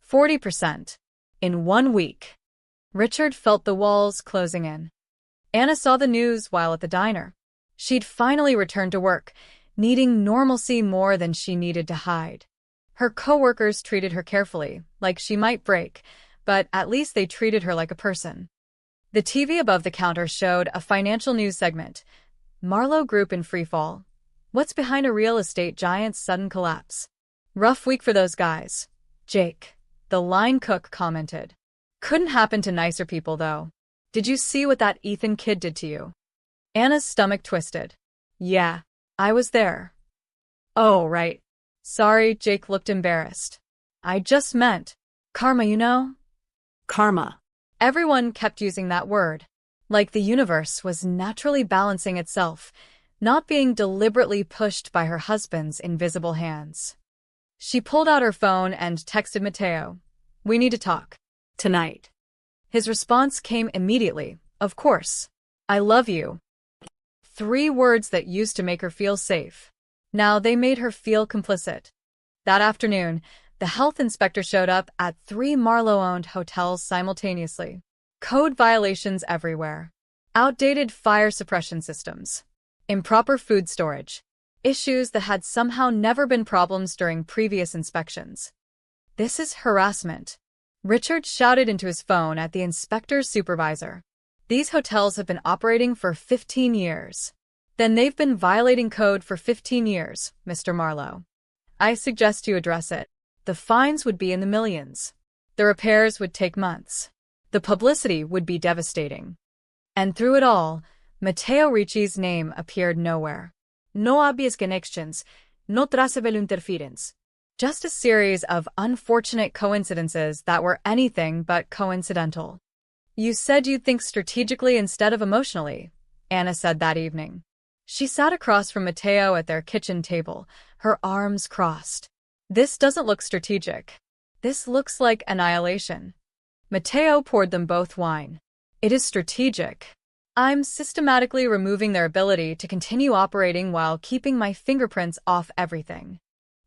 40%. In 1 week. Richard felt the walls closing in. Anna saw the news while at the diner. She'd finally returned to work, needing normalcy more than she needed to hide. Her coworkers treated her carefully, like she might break, but at least they treated her like a person. The TV above the counter showed a financial news segment. Marlowe Group in freefall. What's behind a real estate giant's sudden collapse? Rough week for those guys. Jake, the line cook, commented. Couldn't happen to nicer people, though. Did you see what that Ethan kid did to you? Anna's stomach twisted. Yeah, I was there. Oh, right. Sorry, Jake looked embarrassed. I just meant karma, you know? Karma. Everyone kept using that word, like the universe was naturally balancing itself, not being deliberately pushed by her husband's invisible hands. She pulled out her phone and texted Mateo. We need to talk. Tonight. His response came immediately. Of course. I love you. 3 words that used to make her feel safe. Now they made her feel complicit. That afternoon, the health inspector showed up at 3 Marlowe-owned hotels simultaneously. Code violations everywhere. Outdated fire suppression systems. Improper food storage. Issues that had somehow never been problems during previous inspections. This is harassment. Richard shouted into his phone at the inspector's supervisor. These hotels have been operating for 15 years. Then they've been violating code for 15 years, Mr. Marlowe. I suggest you address it. The fines would be in the millions. The repairs would take months. The publicity would be devastating. And through it all, Matteo Ricci's name appeared nowhere. No obvious connections, no traceable interference. Just a series of unfortunate coincidences that were anything but coincidental. You said you'd think strategically instead of emotionally, Anna said that evening. She sat across from Matteo at their kitchen table, her arms crossed. This doesn't look strategic. This looks like annihilation. Matteo poured them both wine. It is strategic. I'm systematically removing their ability to continue operating while keeping my fingerprints off everything.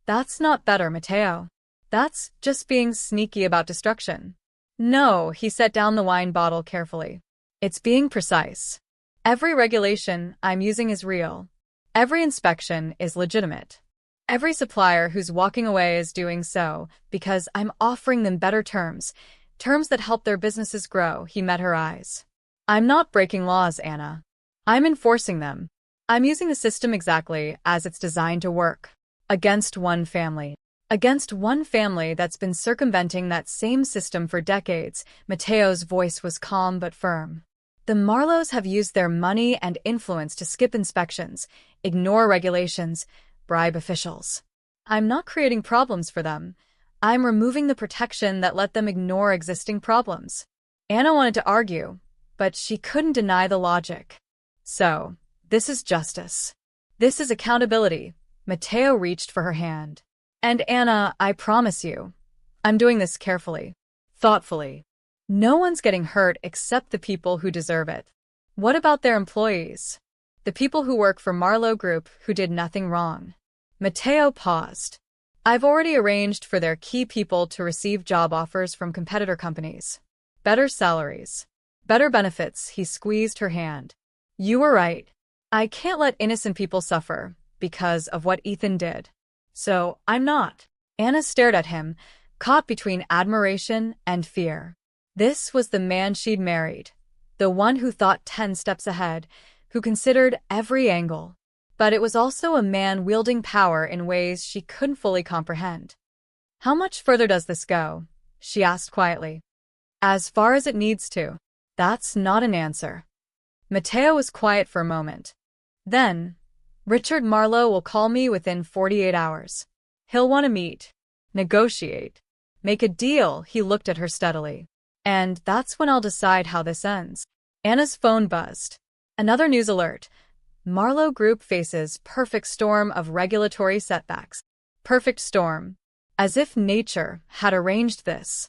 That's not better, Matteo. That's just being sneaky about destruction. No, he set down the wine bottle carefully. It's being precise. Every regulation I'm using is real. Every inspection is legitimate. Every supplier who's walking away is doing so because I'm offering them better terms that help their businesses grow, he met her eyes. I'm not breaking laws, Anna. I'm enforcing them. I'm using the system exactly as it's designed to work. Against one family. Against one family that's been circumventing that same system for decades. Matteo's voice was calm but firm. The Marlowes have used their money and influence to skip inspections, ignore regulations, bribe officials. I'm not creating problems for them. I'm removing the protection that let them ignore existing problems. Anna wanted to argue, but she couldn't deny the logic. So, this is justice. This is accountability. Matteo reached for her hand. And Anna, I promise you, I'm doing this carefully, thoughtfully. No one's getting hurt except the people who deserve it. What about their employees? The people who work for Marlowe Group who did nothing wrong. Matteo paused. I've already arranged for their key people to receive job offers from competitor companies. Better salaries. Better benefits, he squeezed her hand. You were right. I can't let innocent people suffer because of what Ethan did. So, I'm not. Anna stared at him, caught between admiration and fear. This was the man she'd married, the one who thought 10 steps ahead, who considered every angle. But it was also a man wielding power in ways she couldn't fully comprehend. How much further does this go? She asked quietly. As far as it needs to. That's not an answer. Matteo was quiet for a moment. Then, Richard Marlowe will call me within 48 hours. He'll want to meet, negotiate, make a deal. He looked at her steadily. And that's when I'll decide how this ends. Anna's phone buzzed. Another news alert. Marlowe Group faces perfect storm of regulatory setbacks. Perfect storm. As if nature had arranged this.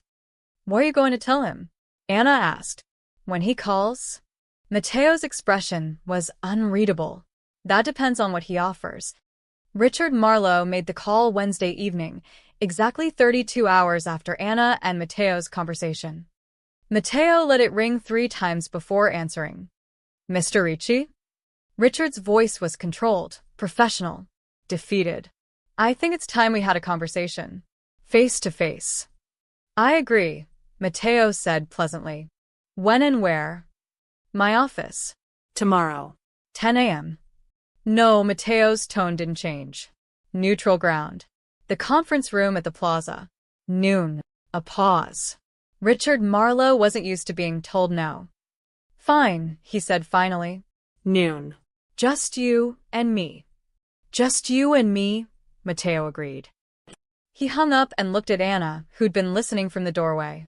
What are you going to tell him? Anna asked. When he calls? Matteo's expression was unreadable. That depends on what he offers. Richard Marlowe made the call Wednesday evening, exactly 32 hours after Anna and Matteo's conversation. Matteo let it ring 3 times before answering. Mr. Ricci? Richard's voice was controlled, professional, defeated. I think it's time we had a conversation. Face to face. I agree, Matteo said pleasantly. When and where? My office. Tomorrow. 10 a.m. No, Matteo's tone didn't change. Neutral ground. The conference room at the plaza. Noon. A pause. Richard Marlowe wasn't used to being told no. Fine, he said finally. Noon. Just you and me. Just you and me, Mateo agreed. He hung up and looked at Anna, who'd been listening from the doorway.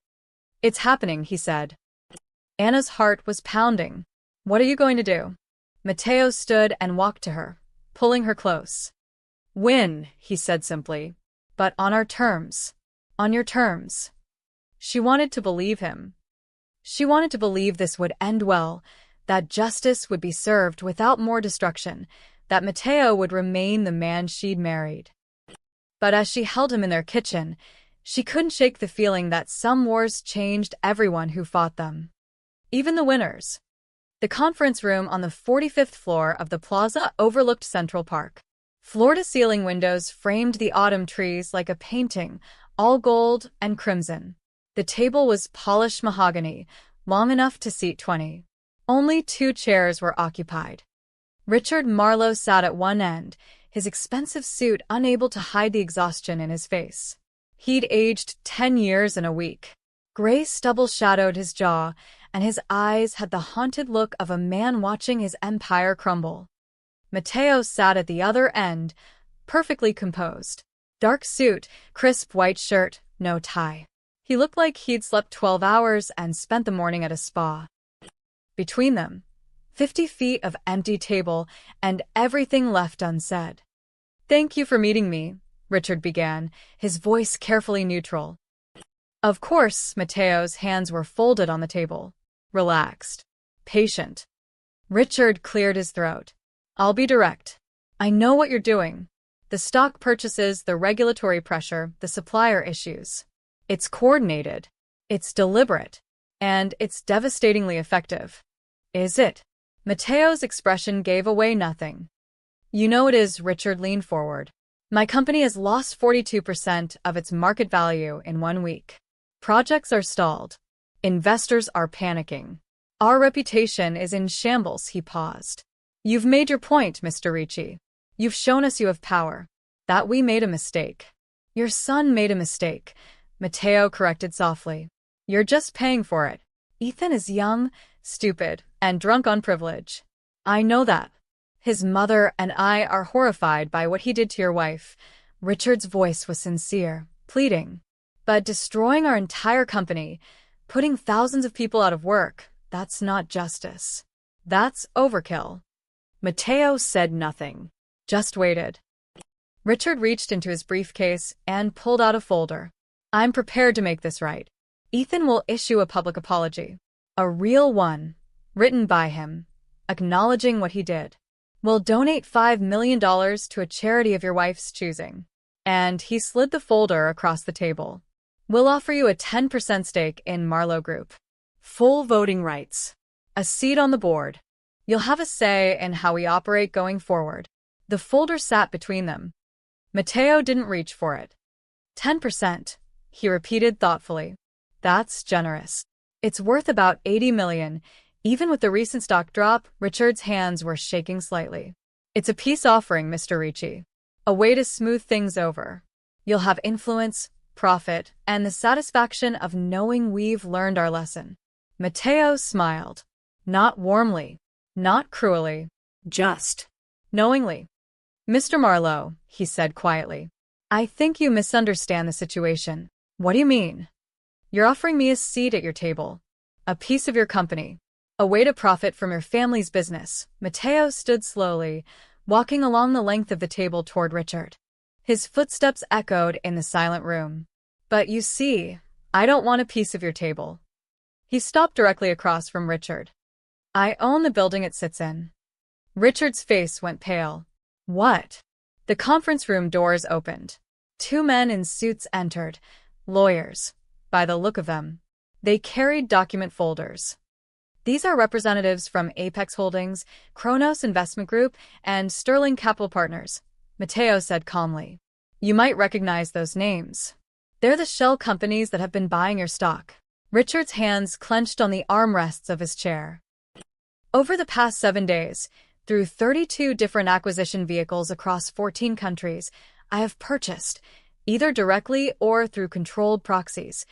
It's happening, he said. Anna's heart was pounding. What are you going to do? Mateo stood and walked to her, pulling her close. Win, he said simply. But on our terms. On your terms. She wanted to believe him. She wanted to believe this would end well, that justice would be served without more destruction, that Mateo would remain the man she'd married. But as she held him in their kitchen, she couldn't shake the feeling that some wars changed everyone who fought them. Even the winners. The conference room on the 45th floor of the plaza overlooked Central Park. Floor-to-ceiling windows framed the autumn trees like a painting, all gold and crimson. The table was polished mahogany, long enough to seat 20. Only 2 chairs were occupied. Richard Marlowe sat at one end, his expensive suit unable to hide the exhaustion in his face. He'd aged 10 years in a week. Gray stubble shadowed his jaw, and his eyes had the haunted look of a man watching his empire crumble. Mateo sat at the other end, perfectly composed. Dark suit, crisp white shirt, no tie. He looked like he'd slept 12 hours and spent the morning at a spa. Between them, 50 feet of empty table and everything left unsaid. Thank you for meeting me, Richard began, his voice carefully neutral. Of course, Mateo's hands were folded on the table. Relaxed. Patient. Richard cleared his throat. I'll be direct. I know what you're doing. The stock purchases, the regulatory pressure, the supplier issues. It's coordinated. It's deliberate. And it's devastatingly effective. Is it? Mateo's expression gave away nothing. You know it is, Richard leaned forward. My company has lost 42% of its market value in 1 week. Projects are stalled. Investors are panicking. Our reputation is in shambles, he paused. You've made your point, Mr. Ricci. You've shown us you have power. That we made a mistake. Your son made a mistake, Mateo corrected softly. You're just paying for it. Ethan is young, stupid, and drunk on privilege. I know that. His mother and I are horrified by what he did to your wife. Richard's voice was sincere, pleading. But destroying our entire company, putting thousands of people out of work, that's not justice. That's overkill. Mateo said nothing, just waited. Richard reached into his briefcase and pulled out a folder. I'm prepared to make this right. Ethan will issue a public apology. A real one, written by him, acknowledging what he did. We'll donate $5 million to a charity of your wife's choosing. And he slid the folder across the table. We'll offer you a 10% stake in Marlowe Group. Full voting rights. A seat on the board. You'll have a say in how we operate going forward. The folder sat between them. Mateo didn't reach for it. 10%, he repeated thoughtfully. That's generous. It's worth about $80 million. Even with the recent stock drop, Richard's hands were shaking slightly. It's a peace offering, Mr. Ricci. A way to smooth things over. You'll have influence, profit, and the satisfaction of knowing we've learned our lesson. Mateo smiled. Not warmly. Not cruelly. Just. Knowingly. Mr. Marlowe, he said quietly. I think you misunderstand the situation. What do you mean? You're offering me a seat at your table. A piece of your company. A way to profit from your family's business. Mateo stood slowly, walking along the length of the table toward Richard. His footsteps echoed in the silent room. But you see, I don't want a piece of your table. He stopped directly across from Richard. I own the building it sits in. Richard's face went pale. What? The conference room doors opened. 2 men in suits entered, lawyers, by the look of them. They carried document folders. These are representatives from Apex Holdings, Kronos Investment Group, and Sterling Capital Partners, Mateo said calmly. You might recognize those names. They're the shell companies that have been buying your stock. Richard's hands clenched on the armrests of his chair. Over the past 7 days, through 32 different acquisition vehicles across 14 countries, I have purchased, either directly or through controlled proxies,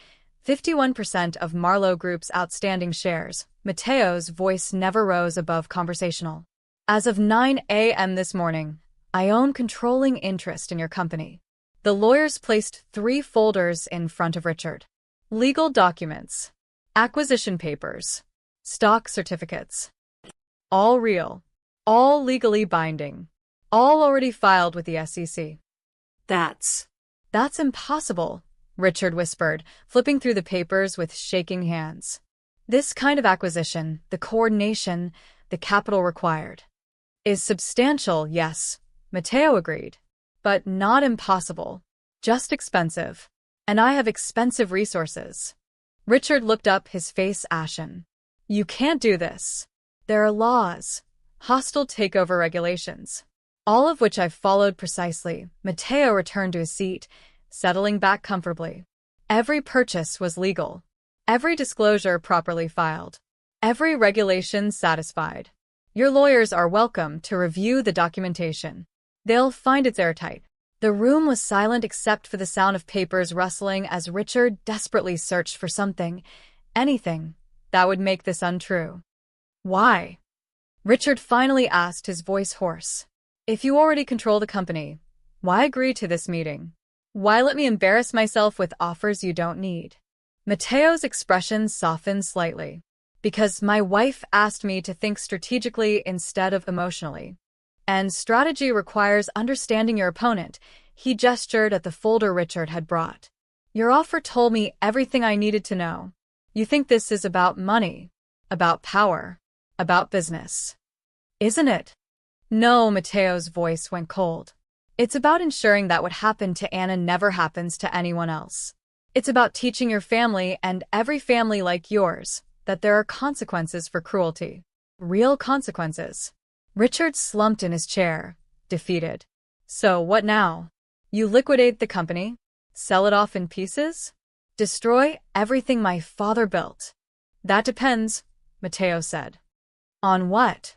51% of Marlowe Group's outstanding shares, Mateo's voice never rose above conversational. As of 9 a.m. this morning, I own controlling interest in your company. The lawyers placed 3 folders in front of Richard. Legal documents, acquisition papers, stock certificates. All real, all legally binding, all already filed with the SEC. That's impossible, Richard whispered, flipping through the papers with shaking hands. This kind of acquisition, the coordination, the capital required, is substantial, yes, Mateo agreed. But not impossible. Just expensive. And I have expensive resources. Richard looked up, his face ashen. You can't do this. There are laws, hostile takeover regulations, all of which I've followed precisely. Mateo returned to his seat, settling back comfortably. Every purchase was legal. Every disclosure properly filed. Every regulation satisfied. Your lawyers are welcome to review the documentation. They'll find it's airtight. The room was silent except for the sound of papers rustling as Richard desperately searched for something, anything, that would make this untrue. Why? Richard finally asked, his voice hoarse. If you already control the company, why agree to this meeting? Why let me embarrass myself with offers you don't need? Mateo's expression softened slightly. Because my wife asked me to think strategically instead of emotionally. And strategy requires understanding your opponent. He gestured at the folder Richard had brought. Your offer told me everything I needed to know. You think this is about money, about power, about business. Isn't it? No, Mateo's voice went cold. It's about ensuring that what happened to Anna never happens to anyone else. It's about teaching your family and every family like yours that there are consequences for cruelty. Real consequences. Richard slumped in his chair, defeated. So what now? You liquidate the company? Sell it off in pieces? Destroy everything my father built? That depends, Mateo said. On what?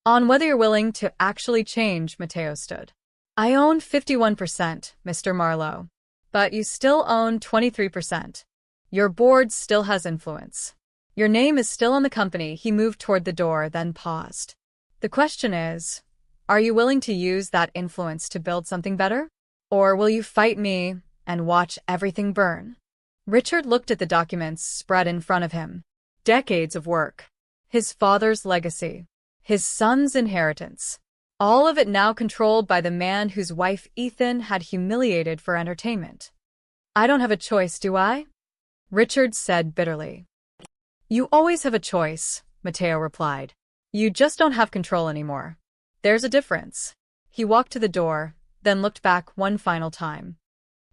On whether you're willing to actually change, Mateo stood. I own 51%, Mr. Marlowe. But you still own 23%. Your board still has influence. Your name is still on the company. He moved toward the door, then paused. The question is, are you willing to use that influence to build something better? Or will you fight me and watch everything burn? Richard looked at the documents spread in front of him. Decades of work. His father's legacy. His son's inheritance. All of it now controlled by the man whose wife Ethan had humiliated for entertainment. I don't have a choice, do I? Richard said bitterly. You always have a choice, Mateo replied. You just don't have control anymore. There's a difference. He walked to the door, then looked back one final time.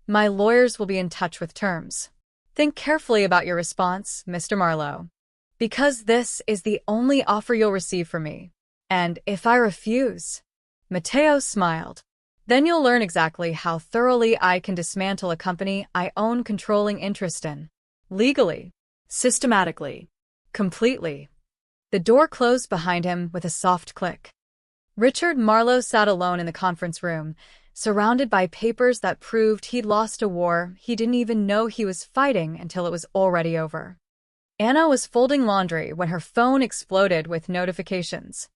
My lawyers will be in touch with terms. Think carefully about your response, Mr. Marlowe. Because this is the only offer you'll receive from me. And if I refuse, Mateo smiled. Then you'll learn exactly how thoroughly I can dismantle a company I own controlling interest in. Legally. systematically. Completely. The door closed behind him with a soft click. Richard Marlowe sat alone in the conference room, surrounded by papers that proved he'd lost a war he didn't even know he was fighting until it was already over. Anna was folding laundry when her phone exploded with notifications.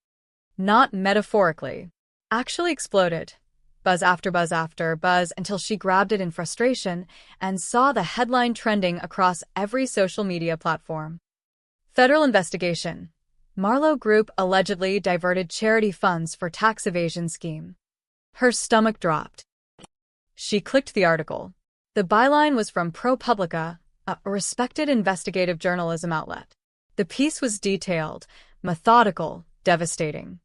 Not metaphorically. Actually exploded. Buzz after buzz until she grabbed it in frustration and saw the headline trending across every social media platform. Federal investigation. Marlowe Group allegedly diverted charity funds for tax evasion scheme. Her stomach dropped. She clicked the article. The byline was from ProPublica, a respected investigative journalism outlet. The piece was detailed, methodical, devastating.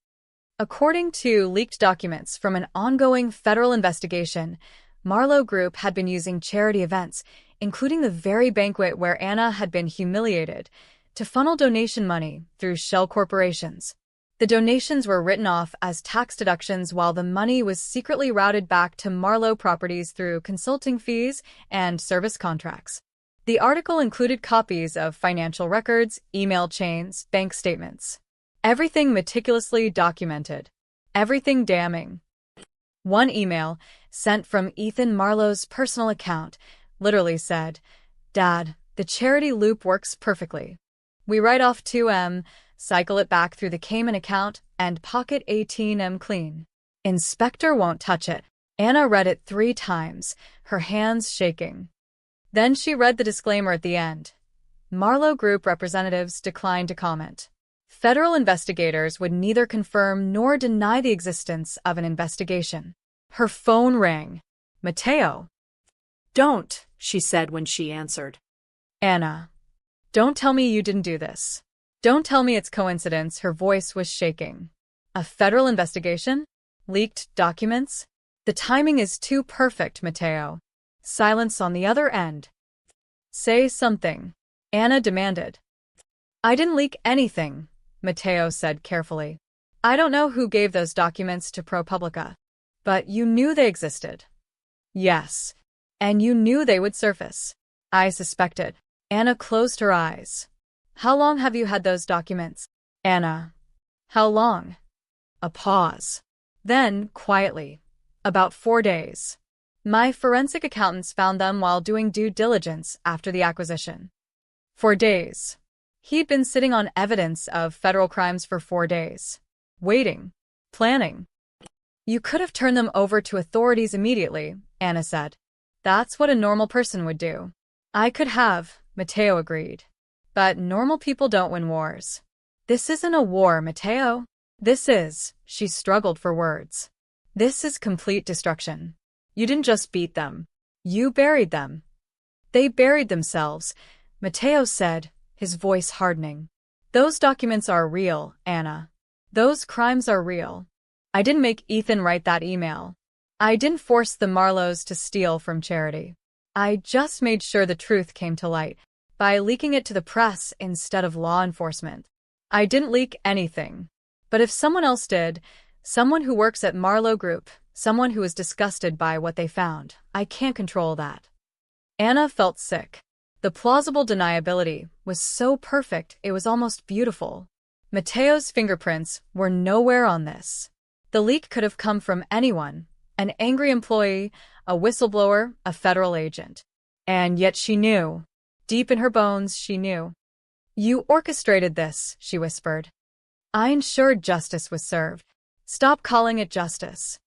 According to leaked documents from an ongoing federal investigation, Marlowe Group had been using charity events, including the very banquet where Anna had been humiliated, to funnel donation money through shell corporations. The donations were written off as tax deductions while the money was secretly routed back to Marlowe Properties through consulting fees and service contracts. The article included copies of financial records, email chains, bank statements. Everything meticulously documented. Everything damning. One email, sent from Ethan Marlowe's personal account, literally said, "Dad, the charity loop works perfectly. We write off 2M, cycle it back through the Cayman account, and pocket 18M clean. Inspector won't touch it. Anna read it 3 times, her hands shaking. Then she read the disclaimer at the end. Marlowe Group representatives declined to comment. Federal investigators would neither confirm nor deny the existence of an investigation. Her phone rang. Mateo. Don't, she said when she answered. Anna. Don't tell me you didn't do this. Don't tell me it's coincidence. Her voice was shaking. A federal investigation? Leaked documents? The timing is too perfect, Mateo. Silence on the other end. Say something, Anna demanded. I didn't leak anything, Mateo said carefully. I don't know who gave those documents to ProPublica. But you knew they existed. Yes. And you knew they would surface. I suspected. Anna closed her eyes. How long have you had those documents? Anna. How long? A pause. Then, quietly. About 4 days. My forensic accountants found them while doing due diligence after the acquisition. 4 days. He'd been sitting on evidence of federal crimes for 4 days. Waiting. Planning. You could have turned them over to authorities immediately, Anna said. That's what a normal person would do. I could have, Mateo agreed. But normal people don't win wars. This isn't a war, Mateo. This is, she struggled for words. This is complete destruction. You didn't just beat them. You buried them. They buried themselves, Mateo said, his voice hardening. Those documents are real, Anna. Those crimes are real. I didn't make Ethan write that email. I didn't force the Marlowes to steal from charity. I just made sure the truth came to light by leaking it to the press instead of law enforcement. I didn't leak anything. But if someone else did, someone who works at Marlowe Group, someone who is disgusted by what they found, I can't control that. Anna felt sick. The plausible deniability was so perfect it was almost beautiful. Mateo's fingerprints were nowhere on this. The leak could have come from anyone, an angry employee, a whistleblower, a federal agent. And yet she knew. Deep in her bones, she knew. You orchestrated this, she whispered. I ensured justice was served. Stop calling it justice.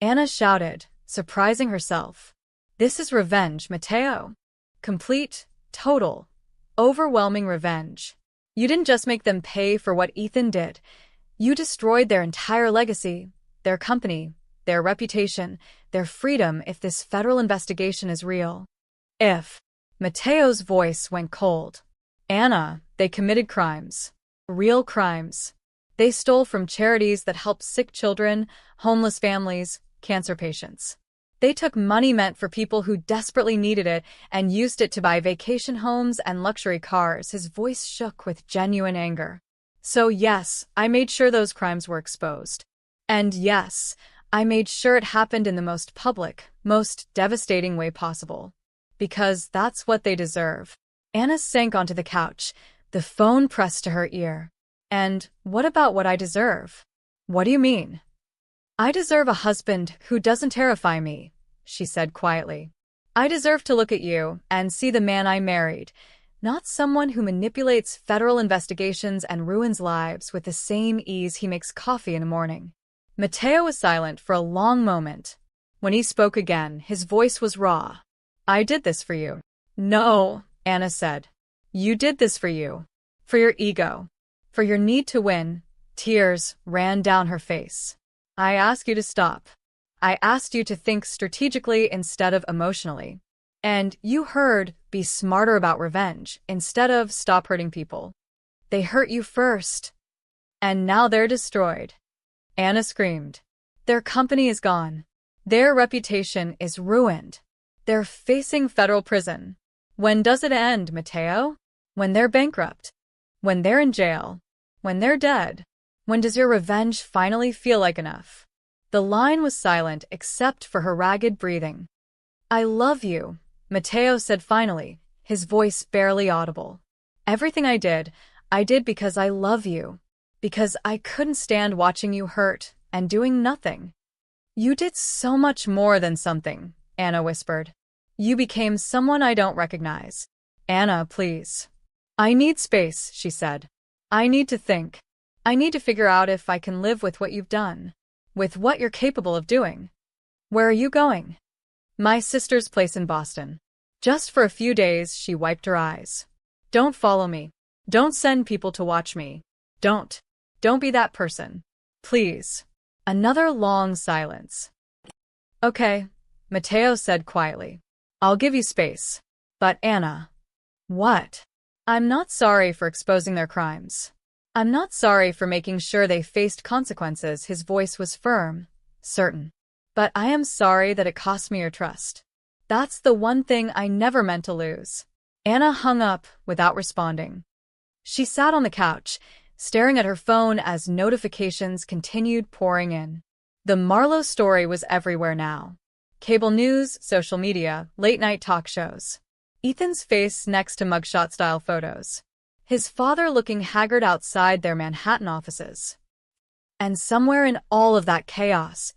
Anna shouted, surprising herself. This is revenge, Mateo. Complete, total, overwhelming revenge. You didn't just make them pay for what Ethan did. You destroyed their entire legacy, their company, their reputation, their freedom if this federal investigation is real. If. Mateo's voice went cold. Anna, they committed crimes. Real crimes. They stole from charities that help sick children, homeless families, cancer patients. They took money meant for people who desperately needed it and used it to buy vacation homes and luxury cars. His voice shook with genuine anger. So yes, I made sure those crimes were exposed. And yes, I made sure it happened in the most public, most devastating way possible. Because that's what they deserve. Anna sank onto the couch, the phone pressed to her ear. And what about what I deserve? What do you mean? I deserve a husband who doesn't terrify me, she said quietly. I deserve to look at you and see the man I married, not someone who manipulates federal investigations and ruins lives with the same ease he makes coffee in the morning. Mateo was silent for a long moment. When he spoke again, his voice was raw. I did this for you. No, Anna said. You did this for you. For your ego. For your need to win. Tears ran down her face. I asked you to stop. I asked you to think strategically instead of emotionally. And you heard, be smarter about revenge, instead of stop hurting people. They hurt you first. And now they're destroyed. Anna screamed. Their company is gone. Their reputation is ruined. They're facing federal prison. When does it end, Mateo? When they're bankrupt. When they're in jail. When they're dead. When does your revenge finally feel like enough? The line was silent except for her ragged breathing. I love you, Mateo said finally, his voice barely audible. Everything I did because I love you. Because I couldn't stand watching you hurt and doing nothing. You did so much more than something, Anna whispered. You became someone I don't recognize. Anna, please. I need space, she said. I need to think. I need to figure out if I can live with what you've done. With what you're capable of doing. Where are you going? My sister's place in Boston. Just for a few days, she wiped her eyes. Don't follow me. Don't send people to watch me. Don't. Don't be that person. Please. Another long silence. Okay, Matteo said quietly. I'll give you space. But Anna. What? I'm not sorry for exposing their crimes. I'm not sorry for making sure they faced consequences. His voice was firm, certain. But I am sorry that it cost me your trust. That's the one thing I never meant to lose. Anna hung up without responding. She sat on the couch, staring at her phone as notifications continued pouring in. The Marlowe story was everywhere now. Cable news, social media, late-night talk shows. Ethan's face next to mugshot-style photos. His father looking haggard outside their Manhattan offices. And somewhere in all of that chaos,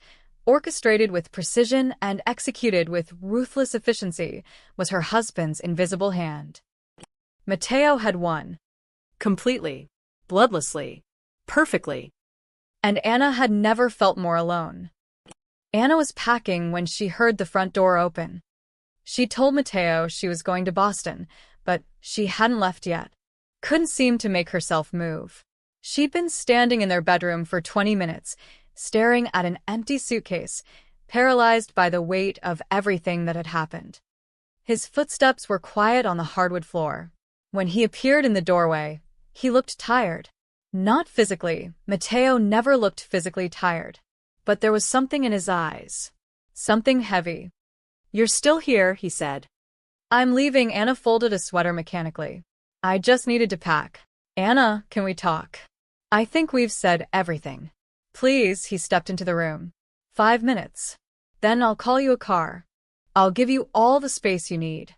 orchestrated with precision and executed with ruthless efficiency, was her husband's invisible hand. Matteo had won. Completely. Bloodlessly. Perfectly. And Anna had never felt more alone. Anna was packing when she heard the front door open. She told Matteo she was going to Boston, but she hadn't left yet. Couldn't seem to make herself move. She'd been standing in their bedroom for 20 minutes, staring at an empty suitcase, paralyzed by the weight of everything that had happened. His footsteps were quiet on the hardwood floor. When he appeared in the doorway, he looked tired. Not physically. Matteo never looked physically tired. But there was something in his eyes. Something heavy. You're still here, he said. I'm leaving. Anna folded a sweater mechanically. I just needed to pack. Anna, can we talk? I think we've said everything. Please, he stepped into the room. 5 minutes. Then I'll call you a car. I'll give you all the space you need.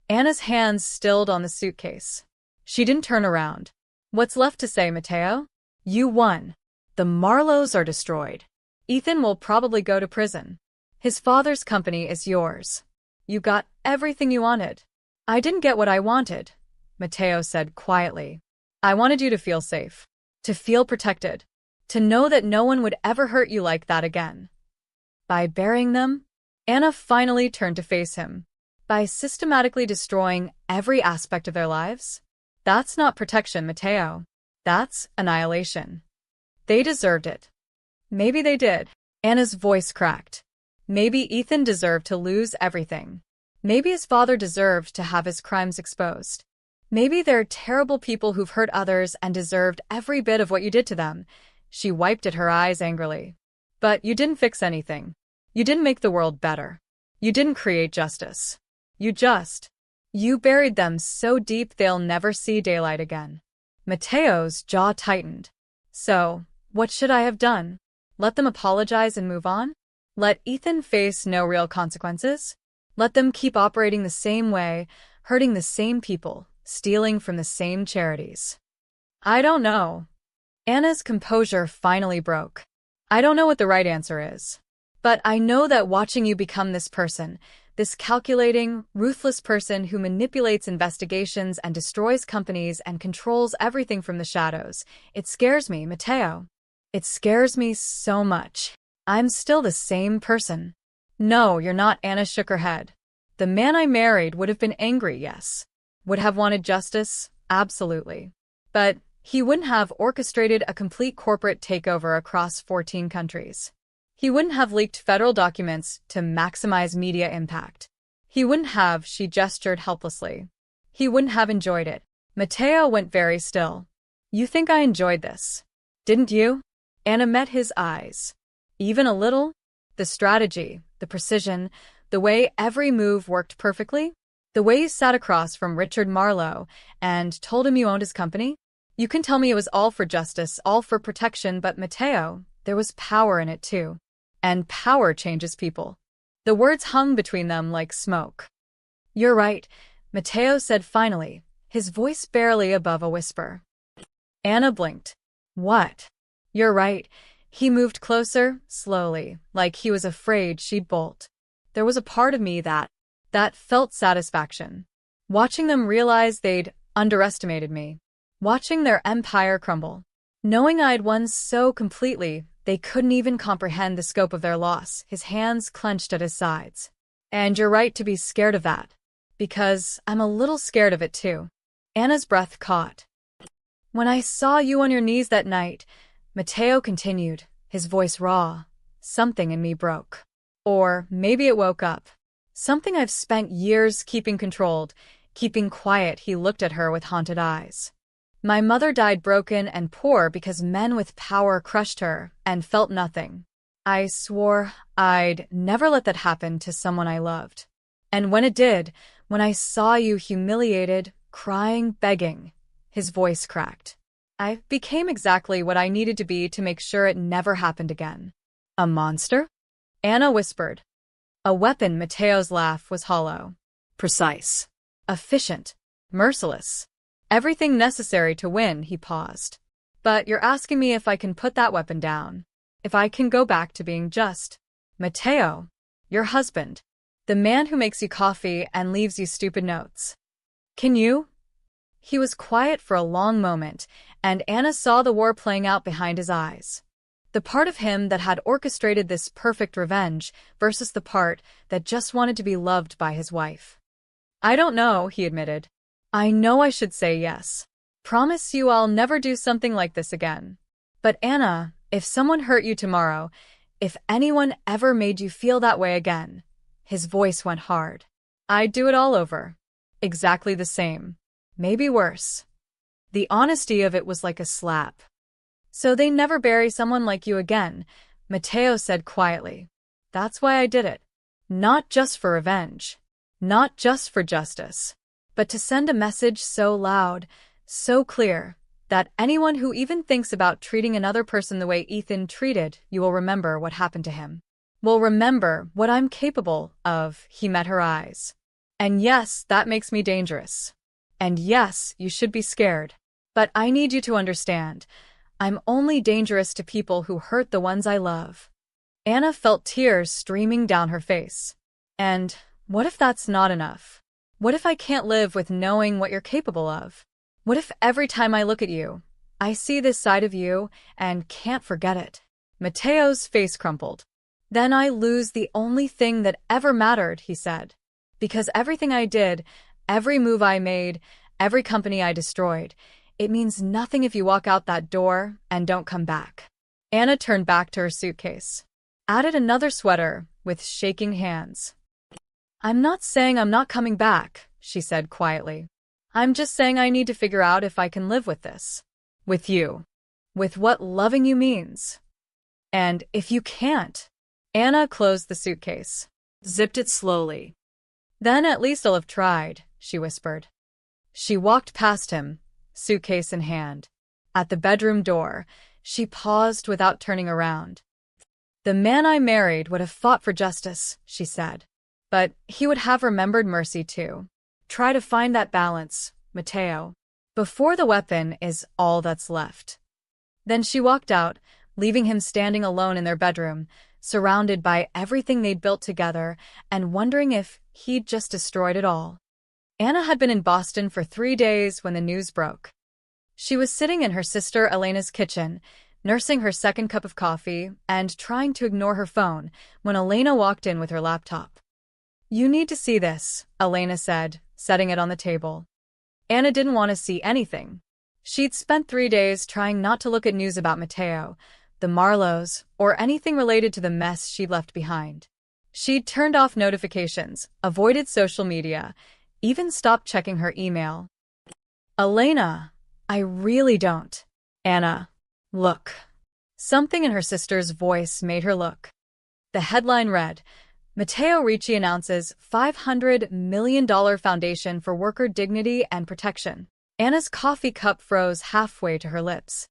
Anna's hands stilled on the suitcase. She didn't turn around. What's left to say, Matteo? You won. The Marlowes are destroyed. Ethan will probably go to prison. His father's company is yours. You got everything you wanted. I didn't get what I wanted, Matteo said quietly. I wanted you to feel safe. To feel protected. To know that no one would ever hurt you like that again. By burying them, Anna finally turned to face him. By systematically destroying every aspect of their lives? That's not protection, Matteo. That's annihilation. They deserved it. Maybe they did. Anna's voice cracked. Maybe Ethan deserved to lose everything. Maybe his father deserved to have his crimes exposed. Maybe they're terrible people who've hurt others and deserved every bit of what you did to them. She wiped at her eyes angrily. But you didn't fix anything. You didn't make the world better. You didn't create justice. You buried them so deep they'll never see daylight again. Matteo's jaw tightened. So, what should I have done? Let them apologize and move on? Let Ethan face no real consequences? Let them keep operating the same way, hurting the same people, stealing from the same charities? I don't know. Anna's composure finally broke. I don't know what the right answer is. But I know that watching you become this person, this calculating, ruthless person who manipulates investigations and destroys companies and controls everything from the shadows, it scares me, Matteo. It scares me so much. I'm still the same person. No, you're not. Anna shook her head. The man I married would have been angry, yes. Would have wanted justice, absolutely. But he wouldn't have orchestrated a complete corporate takeover across 14 countries. He wouldn't have leaked federal documents to maximize media impact. He wouldn't have, she gestured helplessly. He wouldn't have enjoyed it. Matteo went very still. You think I enjoyed this? Didn't you? Anna met his eyes. Even a little? The strategy, the precision, the way every move worked perfectly? The way you sat across from Richard Marlowe and told him you owned his company? You can tell me it was all for justice, all for protection, but Matteo, there was power in it too. And power changes people. The words hung between them like smoke. You're right, Matteo said finally, his voice barely above a whisper. Anna blinked. What? You're right. He moved closer, slowly, like he was afraid she'd bolt. There was a part of me that felt satisfaction. Watching them realize they'd underestimated me, watching their empire crumble. Knowing I'd won so completely, they couldn't even comprehend the scope of their loss, his hands clenched at his sides. And you're right to be scared of that. Because I'm a little scared of it too. Anna's breath caught. When I saw you on your knees that night, Matteo continued, his voice raw, something in me broke. Or maybe it woke up. Something I've spent years keeping controlled, keeping quiet. He looked at her with haunted eyes. My mother died broken and poor because men with power crushed her and felt nothing. I swore I'd never let that happen to someone I loved. And when it did, when I saw you humiliated, crying, begging, his voice cracked. I became exactly what I needed to be to make sure it never happened again. A monster? Anna whispered. A weapon. Matteo's laugh was hollow. Precise. Efficient. Merciless. Everything necessary to win. He paused. But you're asking me if I can put that weapon down. If I can go back to being just Matteo, your husband, the man who makes you coffee and leaves you stupid notes. Can you? He was quiet for a long moment, and Anna saw the war playing out behind his eyes. The part of him that had orchestrated this perfect revenge versus the part that just wanted to be loved by his wife. I don't know, he admitted. I know I should say yes. Promise you I'll never do something like this again. But Anna, if someone hurt you tomorrow, if anyone ever made you feel that way again, his voice went hard. I'd do it all over. Exactly the same. Maybe worse. The honesty of it was like a slap. So they never bury someone like you again, Matteo said quietly. That's why I did it. Not just for revenge. Not just for justice. But to send a message so loud, so clear, that anyone who even thinks about treating another person the way Ethan treated you will remember what happened to him. Will remember what I'm capable of. He met her eyes. And yes, that makes me dangerous. And yes, you should be scared. But I need you to understand, I'm only dangerous to people who hurt the ones I love. Anna felt tears streaming down her face. And what if that's not enough? What if I can't live with knowing what you're capable of? What if every time I look at you, I see this side of you and can't forget it? Matteo's face crumpled. Then I lose the only thing that ever mattered, he said. Because everything I did, every move I made, every company I destroyed, it means nothing if you walk out that door and don't come back. Anna turned back to her suitcase. Added another sweater with shaking hands. I'm not saying I'm not coming back, she said quietly. I'm just saying I need to figure out if I can live with this. With you. With what loving you means. And if you can't. Anna closed the suitcase. Zipped it slowly. Then at least I'll have tried, she whispered. She walked past him, suitcase in hand. At the bedroom door, she paused without turning around. The man I married would have fought for justice, she said. But he would have remembered mercy too. Try to find that balance, Matteo. Before the weapon is all that's left. Then she walked out, leaving him standing alone in their bedroom, surrounded by everything they'd built together and wondering if he'd just destroyed it all. Anna had been in Boston for 3 days when the news broke. She was sitting in her sister Elena's kitchen, nursing her second cup of coffee and trying to ignore her phone when Elena walked in with her laptop. You need to see this, Elena said, setting it on the table. Anna didn't want to see anything. She'd spent 3 days trying not to look at news about Matteo, the Marlows, or anything related to the mess she'd left behind. She'd turned off notifications, avoided social media, even stopped checking her email. Elena, I really don't. Anna, look. Something in her sister's voice made her look. The headline read, Matteo Ricci announces $500 million foundation for worker dignity and protection. Anna's coffee cup froze halfway to her lips.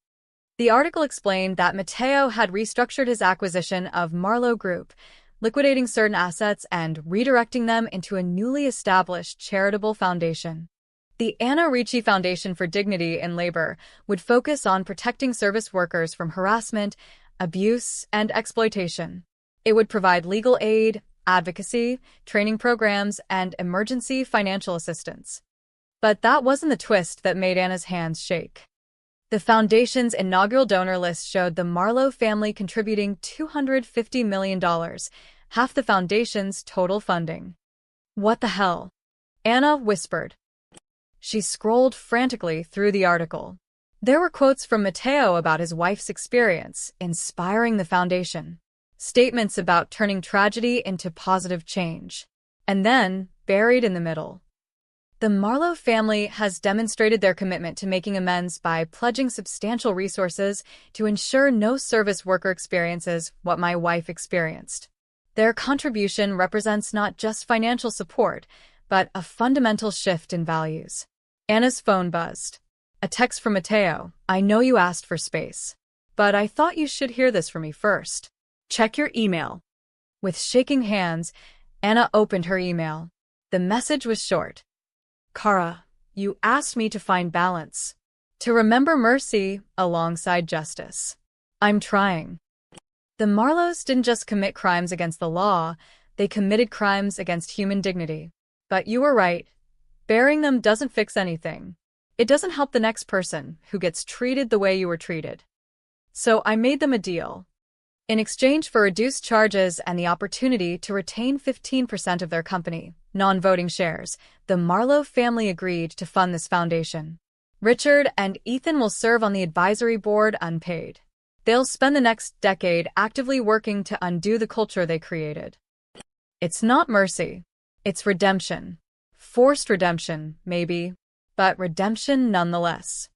The article explained that Matteo had restructured his acquisition of Marlowe Group, liquidating certain assets and redirecting them into a newly established charitable foundation. The Anna Ricci Foundation for Dignity in Labor would focus on protecting service workers from harassment, abuse, and exploitation. It would provide legal aid, advocacy, training programs, and emergency financial assistance. But that wasn't the twist that made Anna's hands shake. The foundation's inaugural donor list showed the Marlowe family contributing $250 million, half the foundation's total funding. What the hell? Anna whispered. She scrolled frantically through the article. There were quotes from Matteo about his wife's experience, inspiring the foundation. Statements about turning tragedy into positive change. And then, buried in the middle, the Marlowe family has demonstrated their commitment to making amends by pledging substantial resources to ensure no service worker experiences what my wife experienced. Their contribution represents not just financial support, but a fundamental shift in values. Anna's phone buzzed. A text from Matteo. I know you asked for space, but I thought you should hear this from me first. Check your email. With shaking hands, Anna opened her email. The message was short. Kara, you asked me to find balance. To remember mercy alongside justice. I'm trying. The Marlowes didn't just commit crimes against the law, they committed crimes against human dignity. But you were right. Burying them doesn't fix anything. It doesn't help the next person who gets treated the way you were treated. So I made them a deal. In exchange for reduced charges and the opportunity to retain 15% of their company, non-voting shares, the Marlowe family agreed to fund this foundation. Richard and Ethan will serve on the advisory board unpaid. They'll spend the next decade actively working to undo the culture they created. It's not mercy. It's redemption. Forced redemption, maybe, but redemption nonetheless.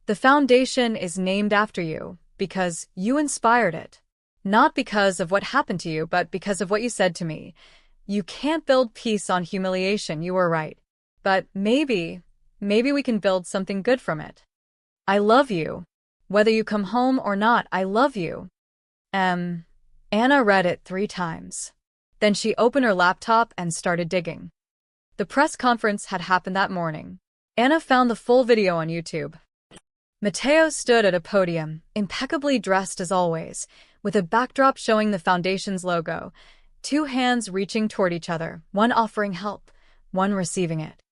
The foundation is named after you because you inspired it. Not because of what happened to you, but because of what you said to me. You can't build peace on humiliation, you were right. But maybe we can build something good from it. I love you. Whether you come home or not, I love you. Anna read it 3 times. Then she opened her laptop and started digging. The press conference had happened that morning. Anna found the full video on YouTube. Matteo stood at a podium, impeccably dressed as always, with a backdrop showing the foundation's logo, 2 hands reaching toward each other, one offering help, one receiving it.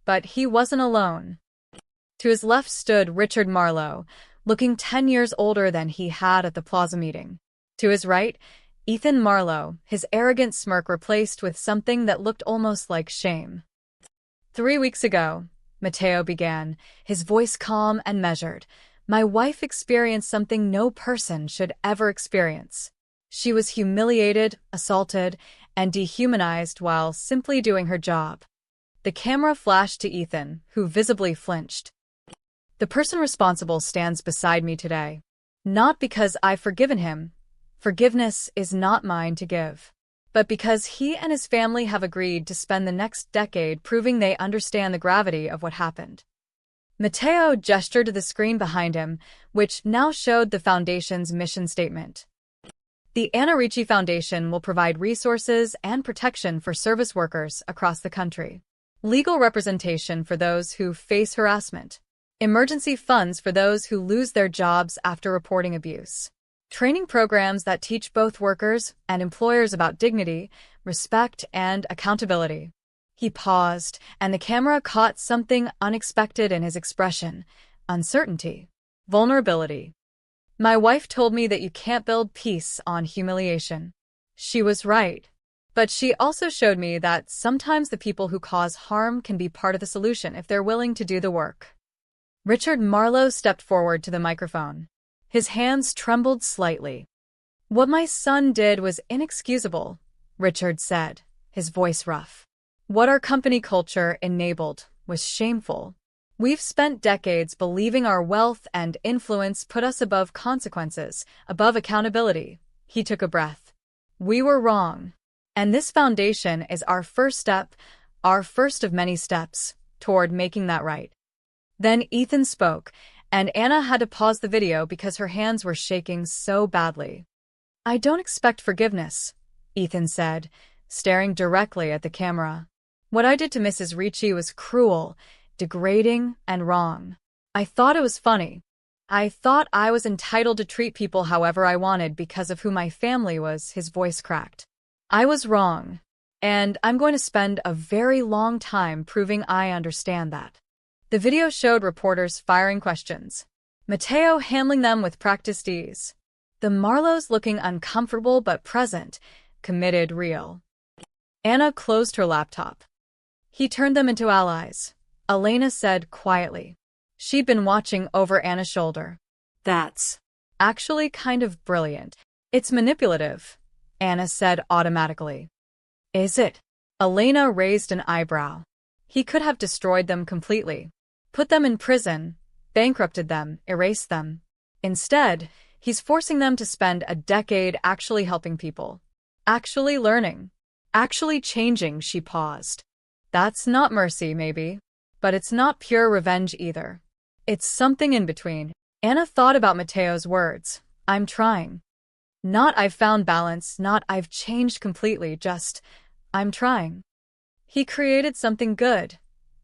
But he wasn't alone. To his left stood Richard Marlowe, looking 10 years older than he had at the plaza meeting. To his right, Ethan Marlowe, his arrogant smirk replaced with something that looked almost like shame. 3 weeks ago, Matteo began, his voice calm and measured. My wife experienced something no person should ever experience. She was humiliated, assaulted, and dehumanized while simply doing her job. The camera flashed to Ethan, who visibly flinched. The person responsible stands beside me today. Not because I've forgiven him. Forgiveness is not mine to give. But because he and his family have agreed to spend the next decade proving they understand the gravity of what happened. Matteo gestured to the screen behind him, which now showed the foundation's mission statement. The Anna Ricci Foundation will provide resources and protection for service workers across the country. Legal representation for those who face harassment. Emergency funds for those who lose their jobs after reporting abuse. Training programs that teach both workers and employers about dignity, respect, and accountability. He paused, and the camera caught something unexpected in his expression. Uncertainty. Vulnerability. My wife told me that you can't build peace on humiliation. She was right. But she also showed me that sometimes the people who cause harm can be part of the solution if they're willing to do the work. Richard Marlowe stepped forward to the microphone. His hands trembled slightly. What my son did was inexcusable, Richard said, his voice rough. What our company culture enabled was shameful. We've spent decades believing our wealth and influence put us above consequences, above accountability. He took a breath. We were wrong. And this foundation is our first step, our first of many steps, toward making that right. Then Ethan spoke, and Anna had to pause the video because her hands were shaking so badly. I don't expect forgiveness, Ethan said, staring directly at the camera. What I did to Mrs. Ricci was cruel, degrading, and wrong. I thought it was funny. I thought I was entitled to treat people however I wanted because of who my family was, his voice cracked. I was wrong. And I'm going to spend a very long time proving I understand that. The video showed reporters firing questions, Mateo handling them with practiced ease. The Marlowes looking uncomfortable but present, committed, real. Anna closed her laptop. He turned them into allies, Elena said quietly. She'd been watching over Anna's shoulder. That's actually kind of brilliant. It's manipulative, Anna said automatically. Is it? Elena raised an eyebrow. He could have destroyed them completely. Put them in prison, bankrupted them, erased them. Instead, he's forcing them to spend a decade actually helping people. Actually learning. Actually changing, she paused. That's not mercy, maybe. But it's not pure revenge either. It's something in between. Anna thought about Mateo's words. I'm trying. Not I've found balance, not I've changed completely, just I'm trying. He created something good,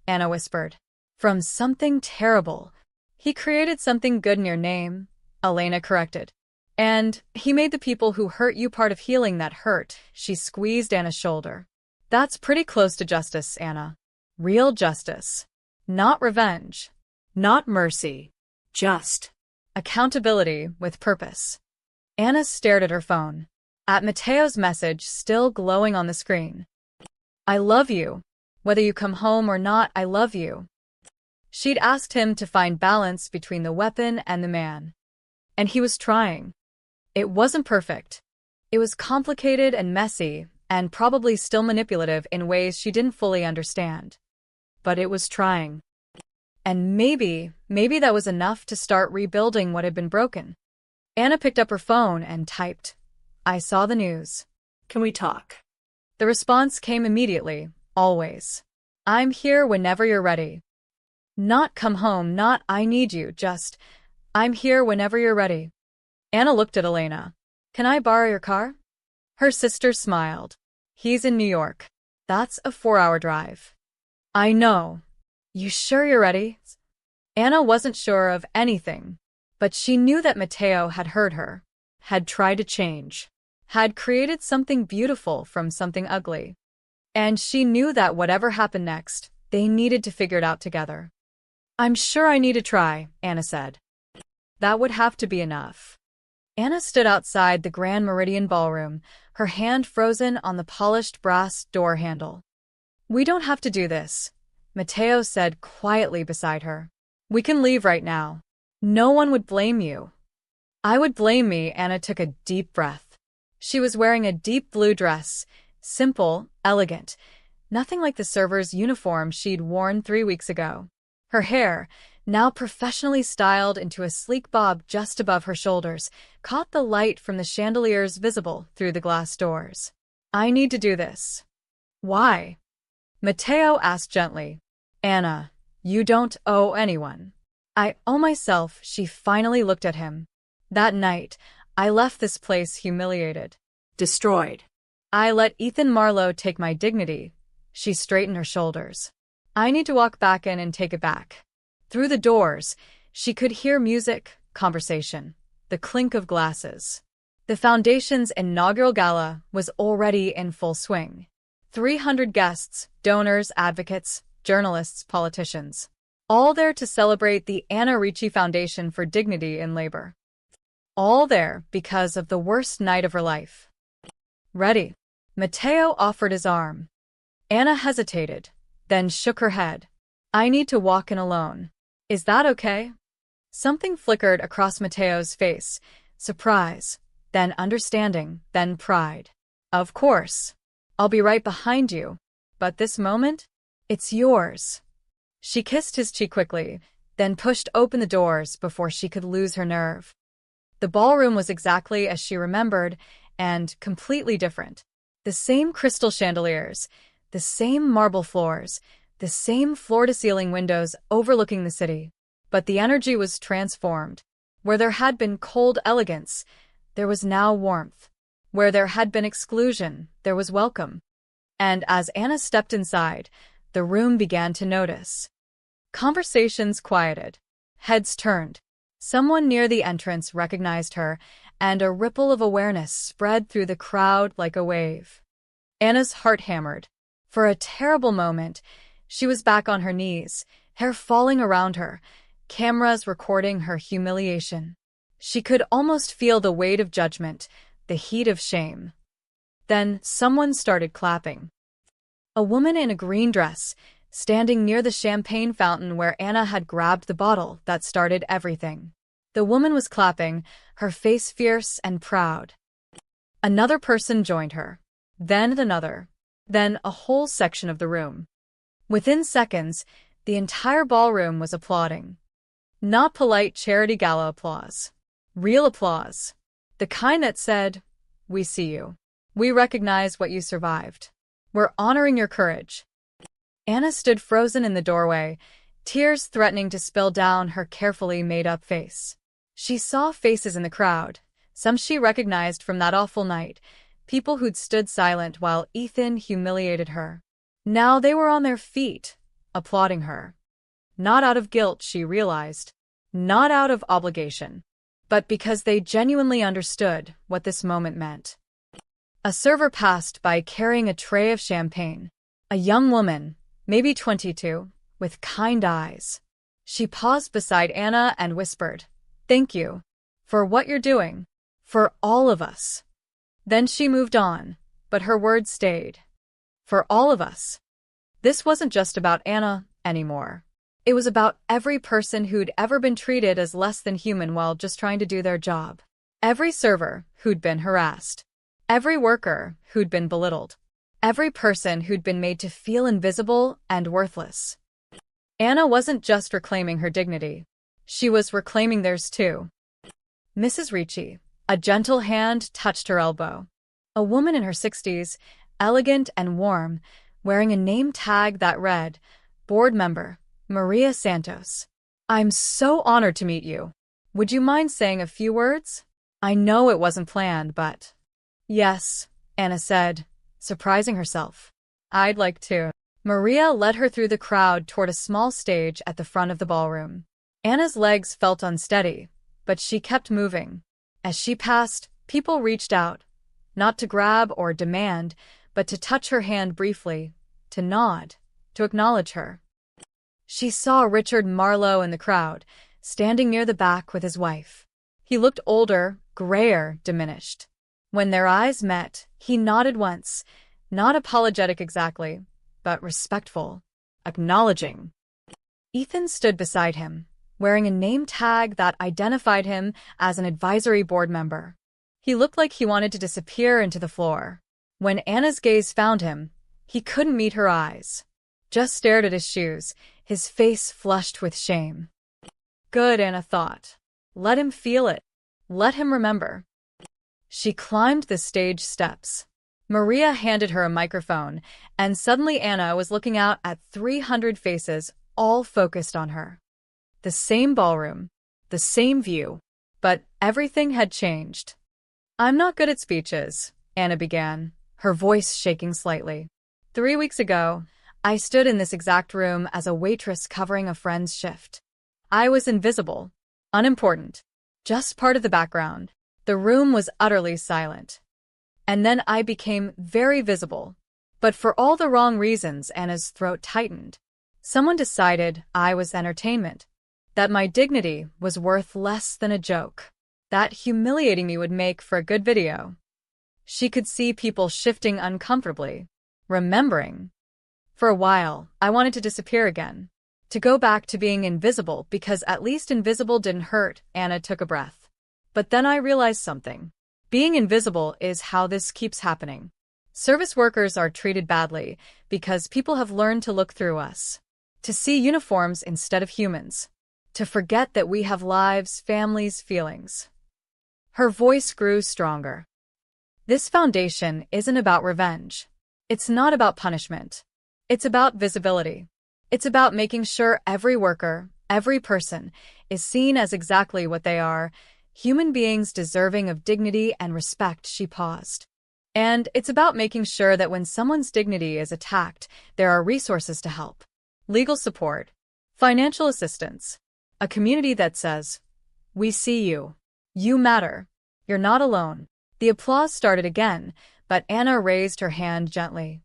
Anna whispered. From something terrible. He created something good in your name, Elena corrected. And he made the people who hurt you part of healing that hurt, she squeezed Anna's shoulder. That's pretty close to justice, Anna. Real justice. Not revenge. Not mercy. just Accountability with purpose. Anna stared at her phone. At Mateo's message still glowing on the screen. I love you. Whether you come home or not, I love you. She'd asked him to find balance between the weapon and the man. And he was trying. It wasn't perfect. It was complicated and messy, and probably still manipulative in ways she didn't fully understand. But it was trying. And maybe that was enough to start rebuilding what had been broken. Anna picked up her phone and typed, I saw the news. Can we talk? The response came immediately, always. I'm here whenever you're ready. Not come home, not I need you, just I'm here whenever you're ready. Anna looked at Elena. Can I borrow your car? Her sister smiled. He's in New York. That's a 4-hour drive. I know. You sure you're ready? Anna wasn't sure of anything, but she knew that Mateo had heard her, had tried to change, had created something beautiful from something ugly. And she knew that whatever happened next, they needed to figure it out together. I'm sure I need to try, Anna said. That would have to be enough. Anna stood outside the Grand Meridian Ballroom, her hand frozen on the polished brass door handle. We don't have to do this, Mateo said quietly beside her. We can leave right now. No one would blame you. I would blame me, Anna took a deep breath. She was wearing a deep blue dress, simple, elegant, nothing like the server's uniform she'd worn 3 weeks ago. Her hair, now professionally styled into a sleek bob just above her shoulders, caught the light from the chandeliers visible through the glass doors. I need to do this. Why? Mateo asked gently. Anna, you don't owe anyone. I owe myself, she finally looked at him. That night, I left this place humiliated. Destroyed. I let Ethan Marlowe take my dignity. She straightened her shoulders. I need to walk back in and take it back. Through the doors, she could hear music, conversation, the clink of glasses. The Foundation's inaugural gala was already in full swing. 300 guests, donors, advocates, journalists, politicians. All there to celebrate the Anna Ricci Foundation for Dignity in Labor. All there because of the worst night of her life. Ready. Mateo offered his arm. Anna hesitated, then shook her head. I need to walk in alone. Is that okay? Something flickered across Mateo's face. Surprise, then understanding, then pride. Of course. I'll be right behind you. But this moment? It's yours. She kissed his cheek quickly, then pushed open the doors before she could lose her nerve. The ballroom was exactly as she remembered, and completely different. The same crystal chandeliers, the same marble floors, the same floor-to-ceiling windows overlooking the city. But the energy was transformed. Where there had been cold elegance, there was now warmth. Where there had been exclusion, there was welcome. And as Anna stepped inside, the room began to notice. Conversations quieted. Heads turned. Someone near the entrance recognized her, and a ripple of awareness spread through the crowd like a wave. Anna's heart hammered. For a terrible moment, she was back on her knees, hair falling around her, cameras recording her humiliation. She could almost feel the weight of judgment, the heat of shame. Then someone started clapping. A woman in a green dress, standing near the champagne fountain where Anna had grabbed the bottle that started everything. The woman was clapping, her face fierce and proud. Another person joined her. Then another. Then a whole section of the room. Within seconds, the entire ballroom was applauding. Not polite charity gala applause. Real applause. The kind that said, "We see you. We recognize what you survived. We're honoring your courage." Anna stood frozen in the doorway, tears threatening to spill down her carefully made-up face. She saw faces in the crowd, some she recognized from that awful night, people who'd stood silent while Ethan humiliated her. Now they were on their feet, applauding her. Not out of guilt, she realized. Not out of obligation. But because they genuinely understood what this moment meant. A server passed by carrying a tray of champagne. A young woman, maybe 22, with kind eyes. She paused beside Anna and whispered, "Thank you. For what you're doing. For all of us." Then she moved on, but her words stayed. For all of us. This wasn't just about Anna anymore. It was about every person who'd ever been treated as less than human while just trying to do their job. Every server who'd been harassed. Every worker who'd been belittled. Every person who'd been made to feel invisible and worthless. Anna wasn't just reclaiming her dignity. She was reclaiming theirs too. Mrs. Ricci, a gentle hand touched her elbow. A woman in her 60s, elegant and warm, wearing a name tag that read, "Board Member, Maria Santos. I'm so honored to meet you. Would you mind saying a few words?" I know it wasn't planned, but... Yes, Anna said, surprising herself. I'd like to. Maria led her through the crowd toward a small stage at the front of the ballroom. Anna's legs felt unsteady, but she kept moving. As she passed, people reached out, not to grab or demand, but to touch her hand briefly, to nod, to acknowledge her. She saw Richard Marlowe in the crowd, standing near the back with his wife. He looked older, grayer, diminished. When their eyes met, he nodded once, not apologetic exactly, but respectful, acknowledging. Ethan stood beside him, wearing a name tag that identified him as an advisory board member. He looked like he wanted to disappear into the floor. When Anna's gaze found him, he couldn't meet her eyes. Just stared at his shoes, his face flushed with shame. Good, Anna thought. Let him feel it. Let him remember. She climbed the stage steps. Maria handed her a microphone, and suddenly Anna was looking out at 300 faces, all focused on her. The same ballroom, the same view, but everything had changed. I'm not good at speeches, Anna began, her voice shaking slightly. 3 weeks ago, I stood in this exact room as a waitress covering a friend's shift. I was invisible, unimportant, just part of the background. The room was utterly silent. And then I became very visible. But for all the wrong reasons, Anna's throat tightened. Someone decided I was entertainment. That my dignity was worth less than a joke. That humiliating me would make for a good video. She could see people shifting uncomfortably, remembering. For a while, I wanted to disappear again. To go back to being invisible because at least invisible didn't hurt, Anna took a breath. But then I realized something. Being invisible is how this keeps happening. Service workers are treated badly because people have learned to look through us. To see uniforms instead of humans. To forget that we have lives, families, feelings. Her voice grew stronger. This foundation isn't about revenge. It's not about punishment. It's about visibility. It's about making sure every worker, every person, is seen as exactly what they are, human beings deserving of dignity and respect. She paused. And it's about making sure that when someone's dignity is attacked, there are resources to help. Legal support. Financial assistance. A community that says, "We see you. You matter. You're not alone." The applause started again, but Anna raised her hand gently.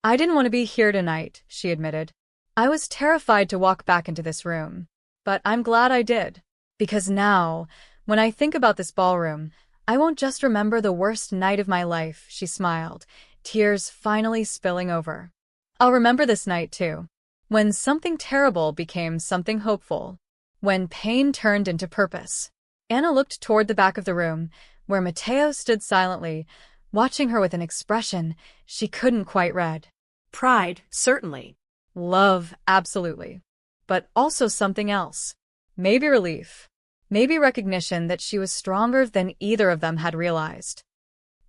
I didn't want to be here tonight, she admitted. I was terrified to walk back into this room. But I'm glad I did. Because now, when I think about this ballroom, I won't just remember the worst night of my life, she smiled, tears finally spilling over. I'll remember this night too. When something terrible became something hopeful. When pain turned into purpose. Anna looked toward the back of the room, where Mateo stood silently, watching her with an expression she couldn't quite read. Pride, certainly. Love, absolutely. But also something else. Maybe relief. Maybe recognition that she was stronger than either of them had realized.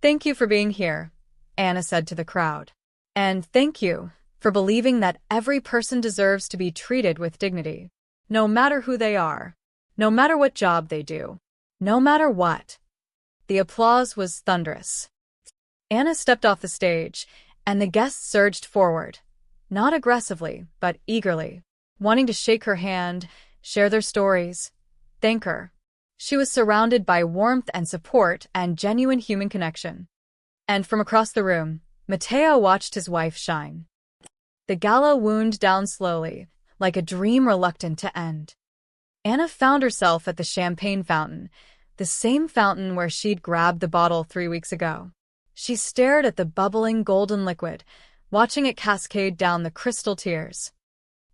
Thank you for being here, Anna said to the crowd. And thank you for believing that every person deserves to be treated with dignity. No matter who they are. No matter what job they do. No matter what. The applause was thunderous. Anna stepped off the stage, and the guests surged forward. Not aggressively, but eagerly, wanting to shake her hand, share their stories, thank her. She was surrounded by warmth and support and genuine human connection. And from across the room, Mateo watched his wife shine. The gala wound down slowly, like a dream reluctant to end. Anna found herself at the champagne fountain, the same fountain where she'd grabbed the bottle 3 weeks ago. She stared at the bubbling golden liquid, watching it cascade down the crystal tears.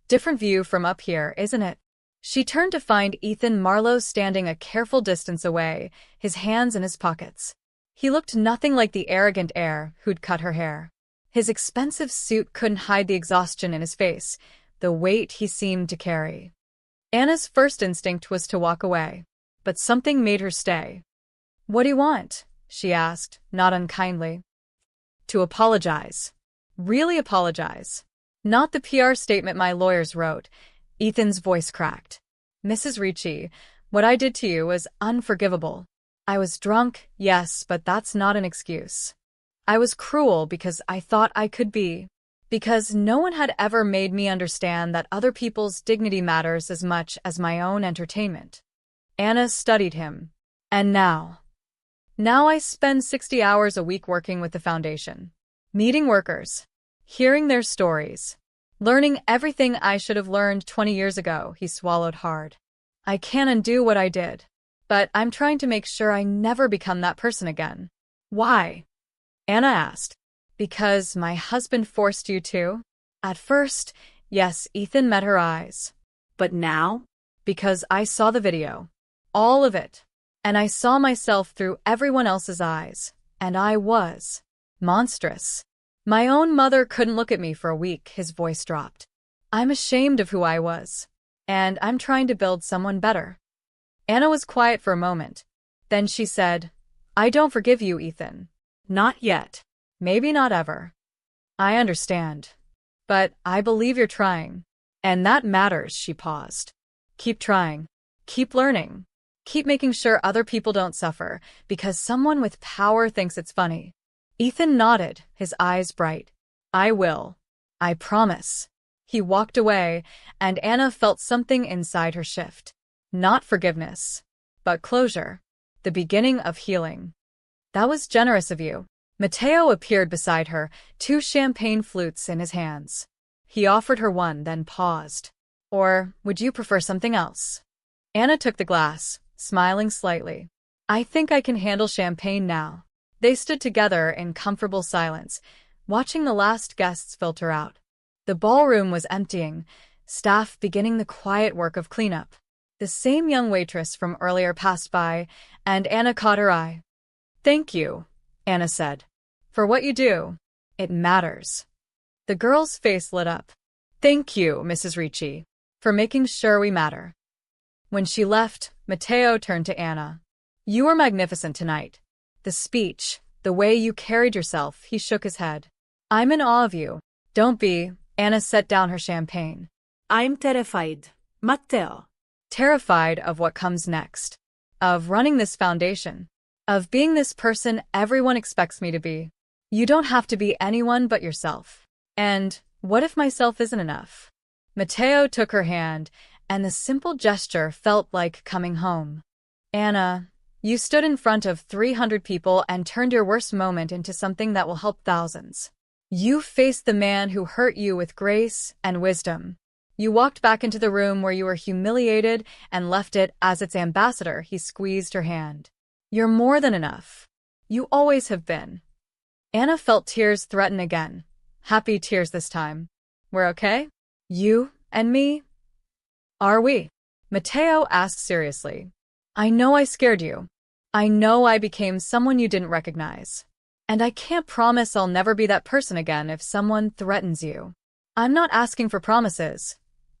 Different view from up here, isn't it? She turned to find Ethan Marlowe standing a careful distance away, his hands in his pockets. He looked nothing like the arrogant heir who'd cut her hair. His expensive suit couldn't hide the exhaustion in his face, the weight he seemed to carry. Anna's first instinct was to walk away, but something made her stay. What do you want? She asked, not unkindly. To apologize. Really apologize. Not the PR statement my lawyers wrote. Ethan's voice cracked. Mrs. Ricci, what I did to you was unforgivable. I was drunk, yes, but that's not an excuse. I was cruel because I thought I could be. Because no one had ever made me understand that other people's dignity matters as much as my own entertainment. Anna studied him. And now I spend 60 hours a week working with the foundation. Meeting workers. Hearing their stories. Learning everything I should have learned 20 years ago, he swallowed hard. I can't undo what I did. But I'm trying to make sure I never become that person again. Why? Anna asked. Because my husband forced you to? At first, yes, Ethan met her eyes. But now? Because I saw the video. All of it. And I saw myself through everyone else's eyes. And I was monstrous. My own mother couldn't look at me for a week, his voice dropped. I'm ashamed of who I was. And I'm trying to build someone better. Anna was quiet for a moment. Then she said, I don't forgive you, Ethan. Not yet. Maybe not ever. I understand. But I believe you're trying. And that matters, she paused. Keep trying. Keep learning. Keep making sure other people don't suffer, because someone with power thinks it's funny. Ethan nodded, his eyes bright. I will. I promise. He walked away, and Anna felt something inside her shift. Not forgiveness, but closure. The beginning of healing. That was generous of you. Mateo appeared beside her, 2 champagne flutes in his hands. He offered her one, then paused. Or would you prefer something else? Anna took the glass, smiling slightly. I think I can handle champagne now. They stood together in comfortable silence, watching the last guests filter out. The ballroom was emptying, staff beginning the quiet work of cleanup. The same young waitress from earlier passed by, and Anna caught her eye. Thank you, Anna said. For what you do. It matters. The girl's face lit up. Thank you, Mrs. Ricci, for making sure we matter. When she left, Mateo turned to Anna. You were magnificent tonight. The speech, the way you carried yourself, he shook his head. I'm in awe of you. Don't be. Anna set down her champagne. I'm terrified. Matteo. Terrified of what comes next. Of running this foundation. Of being this person everyone expects me to be. You don't have to be anyone but yourself. And what if myself isn't enough? Mateo took her hand, and the simple gesture felt like coming home. Anna, You stood in front of 300 people and turned your worst moment into something that will help thousands. You faced the man who hurt you with grace and wisdom. You walked back into the room where you were humiliated and left it as its ambassador. He squeezed her hand. You're more than enough. You always have been. Anna felt tears threaten again. Happy tears this time. We're okay? You and me? Are we? Mateo asked seriously. I know I scared you. I know I became someone you didn't recognize. And I can't promise I'll never be that person again if someone threatens you. I'm not asking for promises,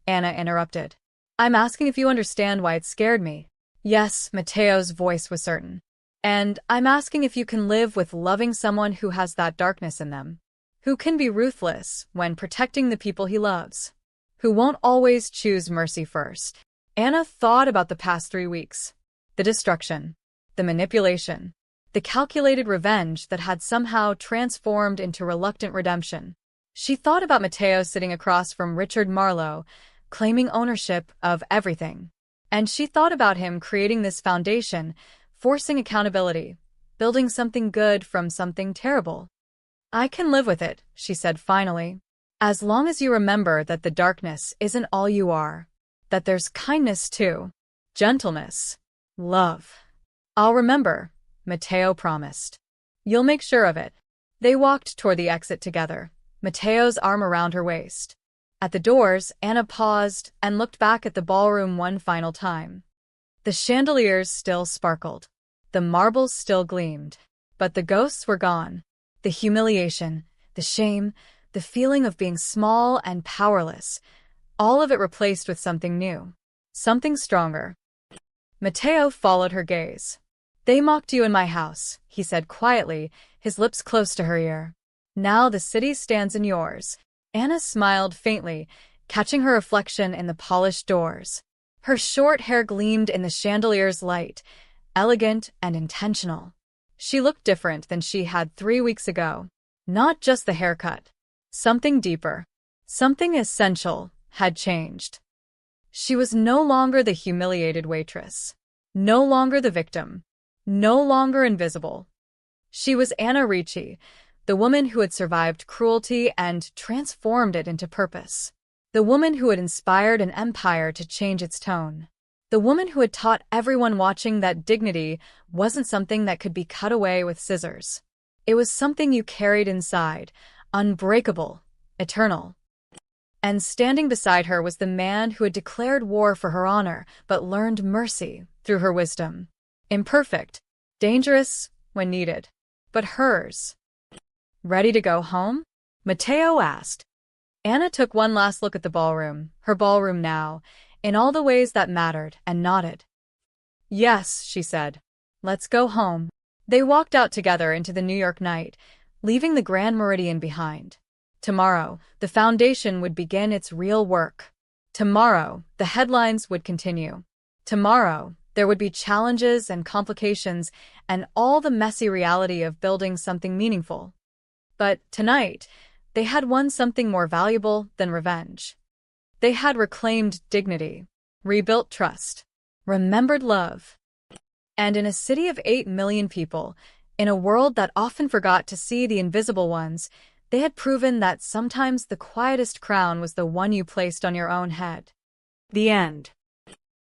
Anna interrupted. I'm asking if you understand why it scared me. Yes, Mateo's voice was certain. And I'm asking if you can live with loving someone who has that darkness in them, who can be ruthless when protecting the people he loves, who won't always choose mercy first. Anna thought about the past 3 weeks. The destruction, the manipulation, the calculated revenge that had somehow transformed into reluctant redemption. She thought about Mateo sitting across from Richard Marlowe, claiming ownership of everything. And she thought about him creating this foundation, forcing accountability, building something good from something terrible. I can live with it, she said finally, as long as you remember that the darkness isn't all you are, that there's kindness too, gentleness, love. I'll remember, Mateo promised. You'll make sure of it. They walked toward the exit together, Mateo's arm around her waist. At the doors, Anna paused and looked back at the ballroom one final time. The chandeliers still sparkled. The marbles still gleamed. But the ghosts were gone. The humiliation, the shame, the feeling of being small and powerless, all of it replaced with something new. Something stronger. Mateo followed her gaze. They mocked you in my house, he said quietly, his lips close to her ear. Now the city stands in yours. Anna smiled faintly, catching her reflection in the polished doors. Her short hair gleamed in the chandelier's light, elegant and intentional. She looked different than she had 3 weeks ago. Not just the haircut. Something deeper, something essential, had changed. She was no longer the humiliated waitress. No longer the victim. No longer invisible. She was Anna Ricci, the woman who had survived cruelty and transformed it into purpose. The woman who had inspired an empire to change its tone. The woman who had taught everyone watching that dignity wasn't something that could be cut away with scissors. It was something you carried inside, unbreakable, eternal. And standing beside her was the man who had declared war for her honor, but learned mercy through her wisdom. Imperfect, dangerous when needed, but hers. Ready to go home? Mateo asked. Anna took one last look at the ballroom, her ballroom now, in all the ways that mattered, and nodded. Yes, she said. Let's go home. They walked out together into the New York night, leaving the Grand Meridian behind. Tomorrow, the foundation would begin its real work. Tomorrow, the headlines would continue. Tomorrow, there would be challenges and complications and all the messy reality of building something meaningful. But tonight, they had won something more valuable than revenge. They had reclaimed dignity, rebuilt trust, remembered love. And in a city of 8 million people, in a world that often forgot to see the invisible ones, they had proven that sometimes the quietest crown was the one you placed on your own head. The end.